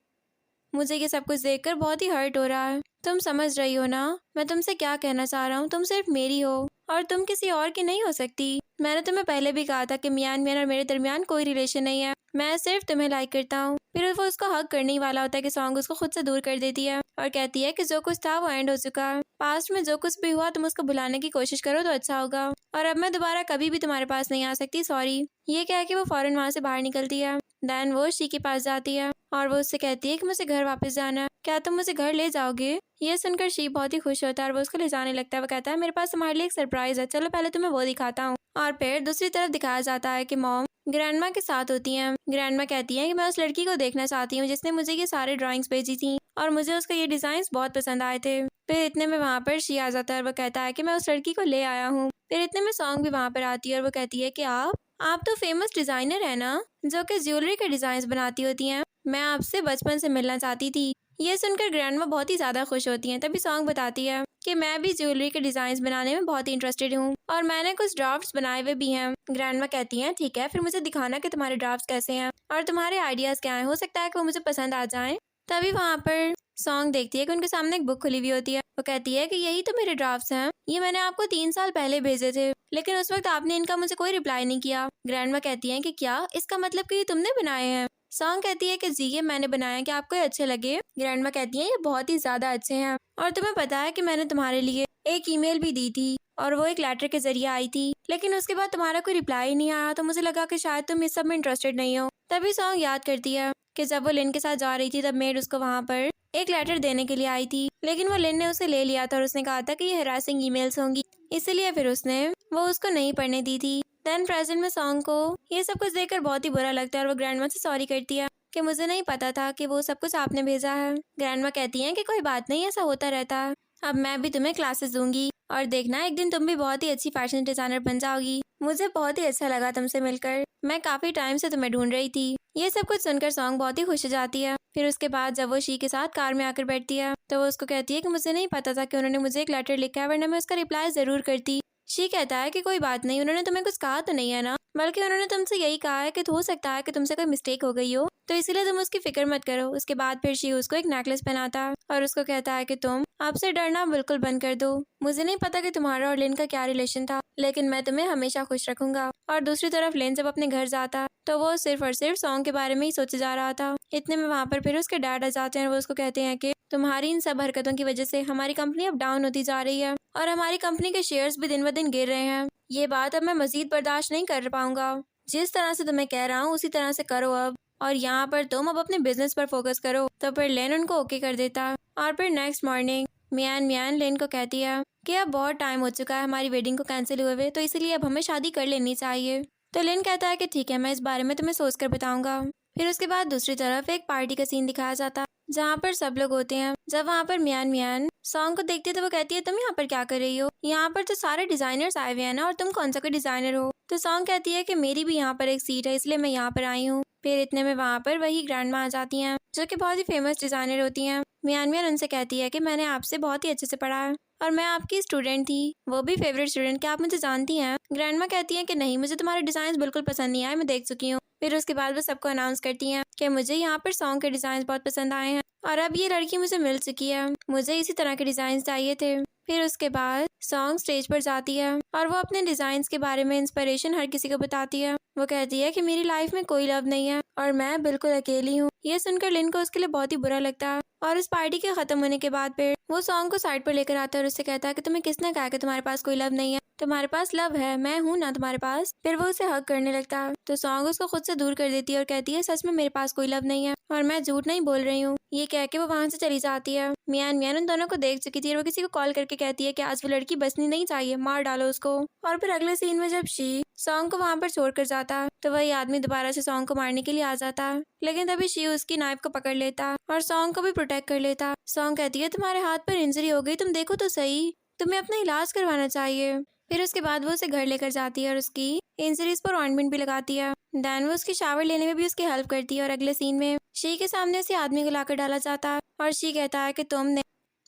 मुझे ये सब कुछ देखकर बहुत ही हर्ट हो रहा है। तुम समझ रही हो ना मैं तुमसे क्या कहना चाह रहा हूँ, तुम सिर्फ मेरी हो और तुम किसी और की नहीं हो सकती। मैंने तुम्हें पहले भी कहा था कि म्यान म्यान और मेरे दरमियान कोई रिलेशन नहीं है, मैं सिर्फ तुम्हें लाइक करता हूँ। फिर वो उसको हक करने ही वाला होता है कि सॉन्ग उसको खुद से दूर कर देती है और कहती है कि जो कुछ था वो एंड हो चुका है, पास्ट में जो कुछ भी हुआ तुम उसको भुलाने की कोशिश करो तो अच्छा होगा और अब मैं दोबारा कभी भी तुम्हारे पास नहीं आ सकती, सॉरी। ये कह के वो फौरन वहाँ से बाहर निकलती है। देन वो शी के पास जाती है और वो उससे कहती है कि मुझे घर वापस जाना है, क्या तुम मुझे घर ले जाओगे। ये सुनकर शी बहुत ही खुश होता है और वो उसको ले जाने लगता है। वो कहता है मेरे पास तुम्हारे लिए एक सरप्राइज है, चलो पहले तुम्हें वो दिखाता हूँ। और फिर दूसरी तरफ दिखाया जाता है कि मॉम ग्रैंडमा के साथ होती हैं। ग्रैंडमा कहती हैं कि मैं उस लड़की को देखना चाहती हूँ जिसने मुझे ये सारे ड्राइंग्स भेजी थी और मुझे उसका ये डिजाइन बहुत पसंद आए थे। फिर इतने में वहाँ पर शी आ जाता है और वो कहता है कि मैं उस लड़की को ले आया हूँ। फिर इतने में सॉन्ग भी वहाँ पर आती है और वो कहती है कि आप तो फेमस डिजाइनर है ना जो कि ज्वेलरी के डिजाइन बनाती होती हैं, मैं आपसे बचपन से मिलना चाहती थी। ये सुनकर ग्रैंडमा बहुत ही ज्यादा खुश होती हैं। तभी सॉन्ग बताती है कि मैं भी ज्वेलरी के डिजाइन बनाने में बहुत ही इंटरेस्टेड हूँ और मैंने कुछ ड्राफ्ट्स बनाए हुए भी हैं। ग्रैंडमा कहती हैं ठीक है, फिर मुझे दिखाना कि तुम्हारे ड्राफ्ट्स कैसे हैं और तुम्हारे आइडियाज क्या हैं, हो सकता है कि वो मुझे पसंद आ जाएं। तभी वहाँ पर सॉन्ग देखती है कि उनके सामने एक बुक खुली हुई होती है। वो कहती है कि यही तो मेरे ड्राफ्ट्स हैं, ये मैंने आपको 3 साल पहले भेजे थे, लेकिन उस वक्त आपने इनका मुझे कोई रिप्लाई नहीं किया। ग्रैंडमा कहती है कि क्या इसका मतलब कि ये तुमने बनाए हैं। सॉन्ग कहती है कि जी ये मैंने बनाया, कि आपको ये अच्छे लगे। ग्रैंडमा कहती है ये बहुत ही ज्यादा अच्छे हैं और तुम्हें पता है कि मैंने तुम्हारे लिए एक ईमेल भी दी थी और वो एक लेटर के जरिए आई थी, लेकिन उसके बाद तुम्हारा कोई रिप्लाई नहीं आया, तो मुझे लगा कि शायद तुम इस सब में इंटरेस्टेड नहीं हो। तभी सॉन्ग याद करती है कि जब वो लिन के साथ जा रही थी तब मेड उसको वहाँ पर एक लेटर देने के लिए आई थी, लेकिन वो लिन ने उसे ले लिया था और उसने कहा था कि ये हरासिंग ईमेल्स होंगी, इसलिए फिर उसने वो उसको नहीं पढ़ने दी थी। देन प्रेजेंट में सॉन्ग को ये सब कुछ देखकर बहुत ही बुरा लगता है और वो ग्रैंडमा से सॉरी करती है कि मुझे नहीं पता था कि वो सब कुछ आपने भेजा है। ग्रैंडमा कहती है कि कोई बात नहीं, ऐसा होता रहता है, अब मैं भी तुम्हें क्लासेस दूंगी। और देखना एक दिन तुम भी बहुत ही अच्छी फैशन डिजाइनर बन जाओगी। मुझे बहुत ही अच्छा लगा तुमसे मिलकर, मैं काफी टाइम से तुम्हें ढूंढ रही थी। ये सब कुछ सुनकर सॉन्ग बहुत ही खुश हो जाती है। फिर उसके बाद जब वो शी के साथ कार में आकर बैठती है तो वो उसको कहती है कि मुझे नहीं पता था कि उन्होंने मुझे एक लेटर लिखा है, वरना मैं उसका रिप्लाई जरूर करती। शी कहता है कि कोई बात नहीं, उन्होंने तुम्हें कुछ कहा तो नहीं है ना, बल्कि उन्होंने तुमसे यही कहा है कि हो सकता है कि तुमसे कोई मिस्टेक हो गई हो, तो इसीलिए तुम उसकी फिक्र मत करो। उसके बाद फिर शी उसको एक नेकलेस पहनाता है और उसको कहता है कि तुम आपसे डरना बिल्कुल बंद कर दो। मुझे नहीं पता कि तुम्हारा और लिन का क्या रिलेशन था, लेकिन मैं तुम्हें हमेशा खुश रखूंगा। और दूसरी तरफ लिन जब अपने घर जाता तो वो सिर्फ और सिर्फ सॉन्ग के बारे में ही सोचे जा रहा था। इतने में वहाँ पर फिर उसके डैड आ जाते हैं और वो उसको कहते हैं कि तुम्हारी इन सब हरकतों की वजह से हमारी कंपनी अब डाउन होती जा रही है और हमारी कंपनी के शेयर्स भी दिन ब दिन गिर रहे हैं। ये बात अब मैं मजीद बर्दाश्त नहीं कर पाऊंगा। जिस तरह से तुम्हें कह रहा हूँ उसी तरह से करो अब, और यहाँ पर तुम अब अपने बिजनेस पर फोकस करो। तो फिर लेन उनको ओके कर देता। और फिर नेक्स्ट मॉर्निंग मियान लेन को कहती है कि अब बहुत टाइम हो चुका है हमारी वेडिंग को कैंसिल हुए हुए, तो इसीलिए अब हमें शादी कर लेनी चाहिए। तो लेन कहता है कि ठीक है, मैं इस बारे में तुम्हें सोच कर बताऊंगा। फिर उसके बाद दूसरी तरफ एक पार्टी का सीन दिखाया जाता जहाँ पर सब लोग होते हैं। जब वहाँ पर मियान सॉन्ग को देखती है तो वो कहती है तुम यहाँ पर क्या कर रही हो, यहाँ पर तो सारे डिजाइनर्स आए हुए हैं ना, और तुम कौन सा कोई डिजाइनर हो। तो सॉन्ग कहती है कि मेरी भी यहाँ पर एक सीट है, इसलिए मैं यहाँ पर आई हूँ। फिर इतने में वहाँ पर वही ग्रैंड माँ आ जाती हैं जो कि बहुत ही फेमस डिजाइनर होती हैं। मियान उनसे कहती है कि मैंने आपसे बहुत ही अच्छे से पढ़ा है और मैं आपकी स्टूडेंट थी, वो भी फेवरेट स्टूडेंट, क्या आप मुझे जानती हैं। ग्रैंड माँ कहती है कि नहीं, मुझे तुम्हारे डिजाइन बिल्कुल पसंद नहीं आए, मैं देख चुकी हूँ। फिर उसके बाद वो सबको अनाउंस करती हैं कि मुझे यहाँ पर सॉन्ग के डिजाइन बहुत पसंद आए हैं और अब ये लड़की मुझे मिल चुकी है, मुझे इसी तरह के डिजाइन चाहिए थे। फिर उसके बाद सॉन्ग स्टेज पर जाती है और वो अपने डिजाइन्स के बारे में इंस्पिरेशन हर किसी को बताती है। वो कहती है कि मेरी लाइफ में कोई लव नहीं है और मैं बिल्कुल अकेली हूँ। ये सुनकर लिन को उसके लिए बहुत ही बुरा लगता है। और इस पार्टी के खत्म होने के बाद फिर वो सॉन्ग को साइड पर लेकर आता है और उससे कहता है कि तुम्हें किसने कहा कि तुम्हारे पास कोई लव नहीं है, तुम्हारे पास लव है, मैं हूँ ना तुम्हारे पास। फिर वो उसे हग करने लगता है तो सॉन्ग उसको खुद से दूर कर देती है और कहती है सच में मेरे पास कोई लव नहीं है और मैं झूठ नहीं बोल रही हूँ। ये कह के वो वहाँ से चली जाती है। मियान उन दोनों को देख चुकी थी और वो किसी को कॉल करके कहती है कि आज वो लड़की बचनी नहीं चाहिए, मार डालो उसको। और फिर अगले सीन में जब शी सॉन्ग को वहाँ पर छोड़कर जाता है तो वही आदमी दोबारा से सॉन्ग को मारने के लिए आ जाता है, लेकिन तभी शी उसकी नाइफ को पकड़ लेता और सॉन्ग को भी प्रोटेक्ट कर लेता। सॉन्ग कहती है तुम्हारे हाथ पर इंजरी हो गई, तुम देखो तो सही, तुम्हें अपना इलाज करवाना चाहिए। फिर उसके बाद वो उसे घर लेकर जाती है और उसकी इंजरीज पर ऑइंटमेंट भी लगाती है। देन वो उसकी शावर लेने में भी उसकी हेल्प करती है। और अगले सीन में शी के सामने उसे आदमी को लाकर डाला जाता है और शी कहता है कि तुमने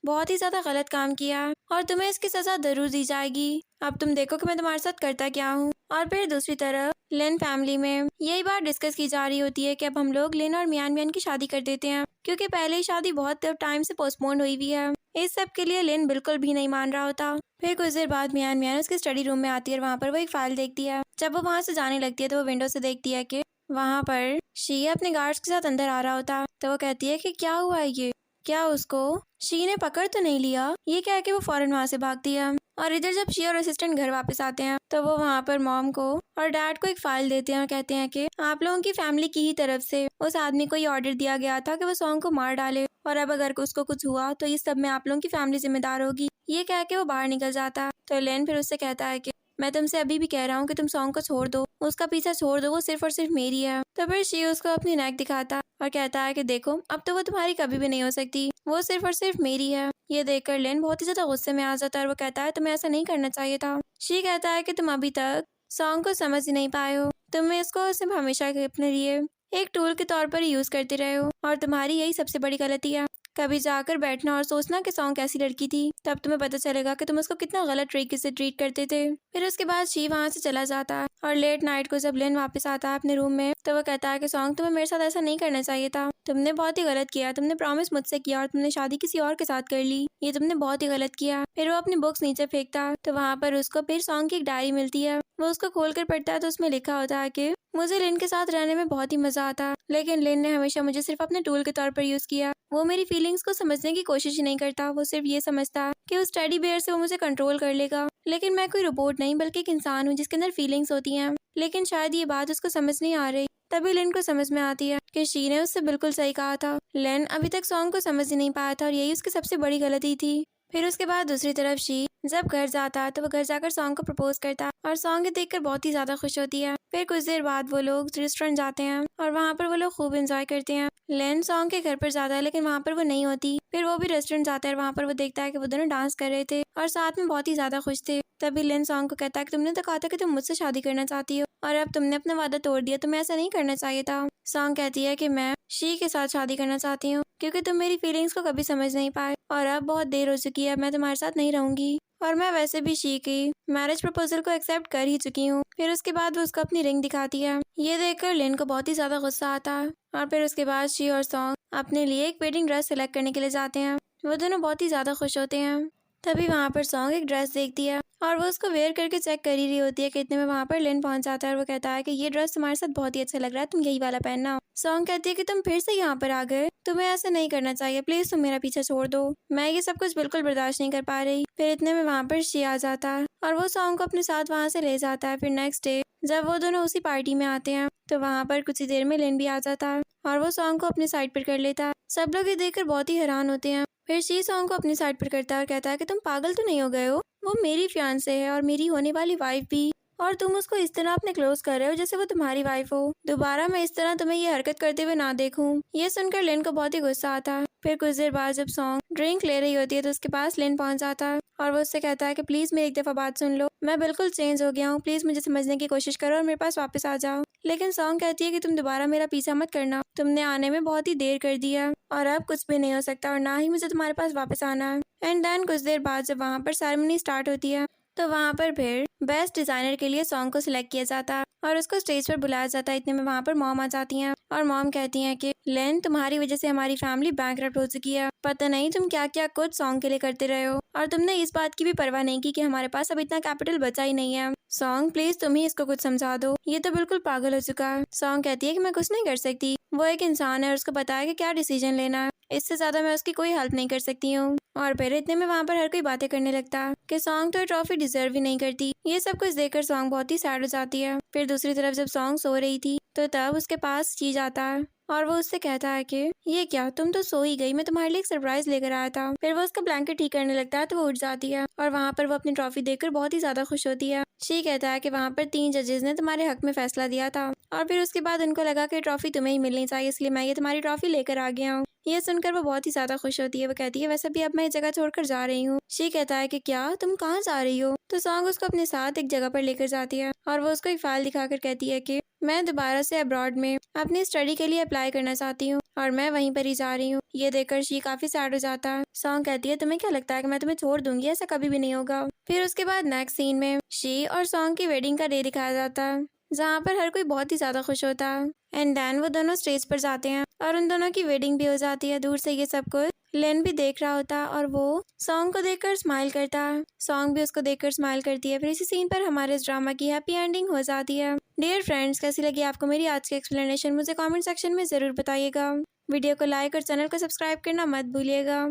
बहुत ही ज्यादा गलत काम किया और तुम्हें इसकी सजा जरूर दी जाएगी, अब तुम देखो कि मैं तुम्हारे साथ करता क्या हूँ। और फिर दूसरी तरफ लिन फैमिली में यही बात डिस्कस की जा रही होती है कि अब हम लोग लिन और मियान की शादी कर देते हैं, क्योंकि पहले ही शादी बहुत टाइम से पोस्टपोन हुई हुई है। इस सब के लिए लिन बिल्कुल भी नहीं मान रहा होता। फिर कुछ देर बाद मियान उसके स्टडी रूम में आती है और वहाँ पर वो एक फाइल देखती है। जब वो वहाँ से जाने लगती है तो वो विंडो से देखती है कि वहाँ पर शी अपने गार्ड्स के साथ अंदर आ रहा होता। तो वो कहती है कि क्या हुआ है ये, क्या उसको शी ने पकड़ तो नहीं लिया। ये कह के वो फौरन वहाँ से भागती है। और इधर जब शी और असिस्टेंट घर वापस आते हैं तो वो वहाँ पर मॉम को और डैड को एक फाइल देते हैं और कहते हैं कि आप लोगों की फैमिली की ही तरफ से उस आदमी को ये ऑर्डर दिया गया था कि वो सॉन्ग को मार डाले, और अब अगर उसको कुछ हुआ तो इस सब में आप लोगों की फैमिली जिम्मेदार होगी। ये कह के वो बाहर निकल जाता है। तो लेन फिर उससे कहता है कि मैं तुमसे अभी भी कह रहा हूँ कि तुम सॉन्ग को छोड़ दो, उसका पीछा छोड़ दो, वो सिर्फ और सिर्फ मेरी है। तो फिर शी उसको अपनी नेक दिखाता और कहता है कि देखो अब तो वो तुम्हारी कभी भी नहीं हो सकती, वो सिर्फ और सिर्फ मेरी है। ये देखकर लेन बहुत ही ज्यादा गुस्से में आ जाता है और वो कहता है तुम्हें ऐसा नहीं करना चाहिए था। शी कहता है कि तुम अभी तक सॉन्ग को समझ ही नहीं पाए हो, तुम इसको सिर्फ हमेशा अपने लिए एक टूल के तौर पर यूज करते रहे हो और तुम्हारी यही सबसे बड़ी गलती है। कभी जाकर बैठना और सोचना कि सॉन्ग कैसी लड़की थी, तब तुम्हें पता चलेगा कि तुम उसको कितना गलत तरीके से ट्रीट करते थे। फिर उसके बाद शी वहाँ से चला जाता है और लेट नाइट को जब लेन वापस आता है अपने रूम में तो वो कहता है कि सॉन्ग तुम्हें मेरे साथ ऐसा नहीं करना चाहिए था, तुमने बहुत ही गलत किया, तुमने प्रॉमिस मुझसे किया और तुमने शादी किसी और के साथ कर ली, ये तुमने बहुत ही गलत किया। फिर वो अपनी बुक्स नीचे फेंकता तो वहाँ पर उसको फिर सॉन्ग की एक डायरी मिलती है। वो उसको खोल कर पढ़ता है तो उसमें लिखा होता है कि मुझे लिन के साथ रहने में बहुत ही मजा आता, लेकिन लिन ने हमेशा मुझे सिर्फ अपने टूल के तौर पर यूज किया। वो मेरी फीलिंग्स को समझने की कोशिश ही नहीं करता, वो सिर्फ ये समझता कि उस टेडी बेयर से वो मुझे कंट्रोल कर लेगा। लेकिन मैं कोई रोबोट नहीं बल्कि एक इंसान हूँ जिसके अंदर फीलिंग्स होती हैं। लेकिन शायद ये बात उसको समझ नहीं आ रही। तभी लिन को समझ में आती है कि शी ने उससे बिल्कुल सही कहा था। लिन अभी तक सॉन्ग को समझ ही नहीं पाया था और यही उसकी सबसे बड़ी गलती थी। फिर उसके बाद दूसरी तरफ शी जब घर जाता है तो वो घर जाकर सॉन्ग को प्रपोज करता है और सॉन्ग ये देखकर बहुत ही ज्यादा खुश होती है। फिर कुछ देर बाद वो लोग रेस्टोरेंट जाते हैं और वहाँ पर वो लोग खूब एंजॉय करते हैं। लेन सॉन्ग के घर पर जाता है लेकिन वहाँ पर वो नहीं होती। फिर वो भी रेस्टोरेंट जाता है और वहाँ पर वो देखता है कि वो दोनों डांस कर रहे थे और साथ में बहुत ही ज्यादा खुश थे। तभी लेन सॉन्ग को कहता है कि तुमने तो कहा था कि तुम मुझसे शादी करना चाहती हो और अब तुमने अपना वादा तोड़ दिया, तुम्हें ऐसा नहीं करना चाहिए था। सॉन्ग कहती है कि मैं शी के साथ शादी करना चाहती हूँ क्योंकि तुम मेरी फीलिंग्स को कभी समझ नहीं पाए और अब बहुत देर हो चुकी है, मैं तुम्हारे साथ नहीं रहूंगी और मैं वैसे भी शी की मैरिज प्रपोजल को एक्सेप्ट कर ही चुकी हूँ। फिर उसके बाद वो उसको अपनी रिंग दिखाती है। ये देखकर लिन को बहुत ही ज्यादा गुस्सा आता है और फिर उसके बाद शी और सॉन्ग अपने लिए एक वेडिंग ड्रेस सेलेक्ट करने के लिए जाते हैं। वो दोनों बहुत ही ज्यादा खुश होते हैं। तभी वहाँ पर सॉन्ग एक ड्रेस देखती है और वो उसको वेयर करके चेक कर ही रही होती है कि इतने में वहाँ पर लिन पहुंच जाता है और वो कहता है कि ये ड्रेस तुम्हारे साथ बहुत ही अच्छा लग रहा है, तुम यही वाला पहनना। सॉन्ग कहती है कि तुम फिर से यहाँ पर आ गए, तुम्हें ऐसा नहीं करना चाहिए, प्लीज तुम मेरा पीछा छोड़ दो, मैं ये सब कुछ बिल्कुल बर्दाश्त नहीं कर पा रही। फिर इतने में वहाँ पर शी आ जाता है और वो सॉन्ग को अपने साथ वहाँ से ले जाता है। फिर नेक्स्ट डे जब वो दोनों उसी पार्टी में आते हैं तो वहाँ पर कुछ ही देर में लिन भी आ जाता है और वो सॉन्ग को अपने साइड पर कर लेता है। सब लोग ये देखकर बहुत ही हैरान होते हैं। फिर शी सॉन्ग को अपनी साइड पर करता है और कहता है कि तुम पागल तो नहीं हो गए हो, वो मेरी फियांसे है और मेरी होने वाली वाइफ भी, और तुम उसको इस तरह अपने क्लोज कर रहे हो जैसे वो तुम्हारी वाइफ हो। दोबारा मैं इस तरह तुम्हें ये हरकत करते हुए ना देखूं। ये सुनकर लिन को बहुत ही गुस्सा आता है। फिर कुछ देर बाद जब सॉन्ग ड्रिंक ले रही होती है तो उसके पास लिन पहुंच जाता है और वो उससे कहता है कि प्लीज मेरी एक दफा बात सुन लो, मैं बिल्कुल चेंज हो गया हूँ, प्लीज मुझे समझने की कोशिश करो और मेरे पास वापस आ जाओ। लेकिन सॉन्ग कहती है कि तुम दोबारा मेरा पीछा मत करना, तुमने आने में बहुत ही देर कर दी है और अब कुछ भी नहीं हो सकता और ना ही मुझे तुम्हारे पास वापस आना है। एंड देन कुछ देर बाद जब वहाँ पर सेरेमनी स्टार्ट होती है तो वहाँ पर फिर बेस्ट डिजाइनर के लिए सॉन्ग को सिलेक्ट किया जाता है और उसको स्टेज पर बुलाया जाता है। इतने में वहाँ पर मॉम आ जाती हैं और मॉम कहती हैं कि लेन, तुम्हारी वजह से हमारी फैमिली बैंकरप्ट हो चुकी है, पता नहीं तुम क्या क्या कुछ सॉन्ग के लिए करते रहे हो और तुमने इस बात की भी परवाह नहीं की कि हमारे पास अब इतना कैपिटल बचा ही नहीं है। सॉन्ग प्लीज तुम ही इसको कुछ समझा दो, ये तो बिल्कुल पागल हो चुका है। सॉन्ग कहती है कि मैं कुछ नहीं कर सकती, वो एक इंसान है और उसको पता है कि क्या डिसीजन लेना है, इससे ज्यादा मैं उसकी कोई हेल्प नहीं कर सकती हूँ। और फिर इतने में वहाँ पर हर कोई बातें करने लगता है कि सॉन्ग तो ये ट्रॉफी डिजर्व ही नहीं करती। ये सब कुछ देखकर सॉन्ग बहुत ही सैड हो जाती है। फिर दूसरी तरफ जब सॉन्ग सो रही थी तो तब उसके पास ची जाता है और वो उससे कहता है कि ये क्या, तुम तो सो ही गई, मैं तुम्हारे लिए एक सरप्राइज लेकर आया था। फिर वो उसका ब्लैंकेट ठीक करने लगता है तो वो उठ जाती है और वहाँ पर वो अपनी ट्रॉफी देखकर बहुत ही ज्यादा खुश होती है। शी कहता है कि वहाँ पर 3 जजेस ने तुम्हारे हक में फैसला दिया था और फिर उसके बाद उनको लगा कि ट्रॉफी तुम्हें ही मिलनी चाहिए, इसलिए मैं ये तुम्हारी ट्रॉफी लेकर आ गया हूँ। ये सुनकर वो बहुत ही ज्यादा खुश होती है। वो कहती है वैसे भी अब मैं ये जगह छोड़कर जा रही हूँ। शी कहता है कि क्या, तुम कहाँ जा रही हो? तो सॉन्ग उसको अपने साथ एक जगह पर लेकर जाती है और वो उसको एक फाइल दिखाकर कहती है कि मैं दोबारा से अब्रॉड में अपनी स्टडी के लिए अप्लाई करना चाहती हूँ और मैं वहीं पर ही जा रही हूँ। ये देखकर शी काफी सैड हो जाता है। सॉन्ग कहती है तुम्हें क्या लगता है कि मैं तुम्हें छोड़ दूंगी? ऐसा कभी भी नहीं होगा। फिर उसके बाद नेक्स्ट सीन में शी और सॉन्ग की वेडिंग का डे दिखाया जाता है जहाँ पर हर कोई बहुत ही ज्यादा खुश होता है। एंड देन वो दोनों स्टेज पर जाते हैं और उन दोनों की वेडिंग भी हो जाती है। दूर से ये सब कुछ लेन भी देख रहा होता है और वो सॉन्ग को देखकर स्माइल करता है। सॉन्ग भी उसको देखकर स्माइल करती है। फिर इसी सीन पर हमारे इस ड्रामा की हैप्पी एंडिंग हो जाती है। डियर फ्रेंड्स, कैसी लगी आपको मेरी आज की एक्सप्लेनेशन? मुझे कमेंट सेक्शन में जरूर बताइएगा। वीडियो को लाइक और चैनल को सब्सक्राइब करना मत भूलिएगा।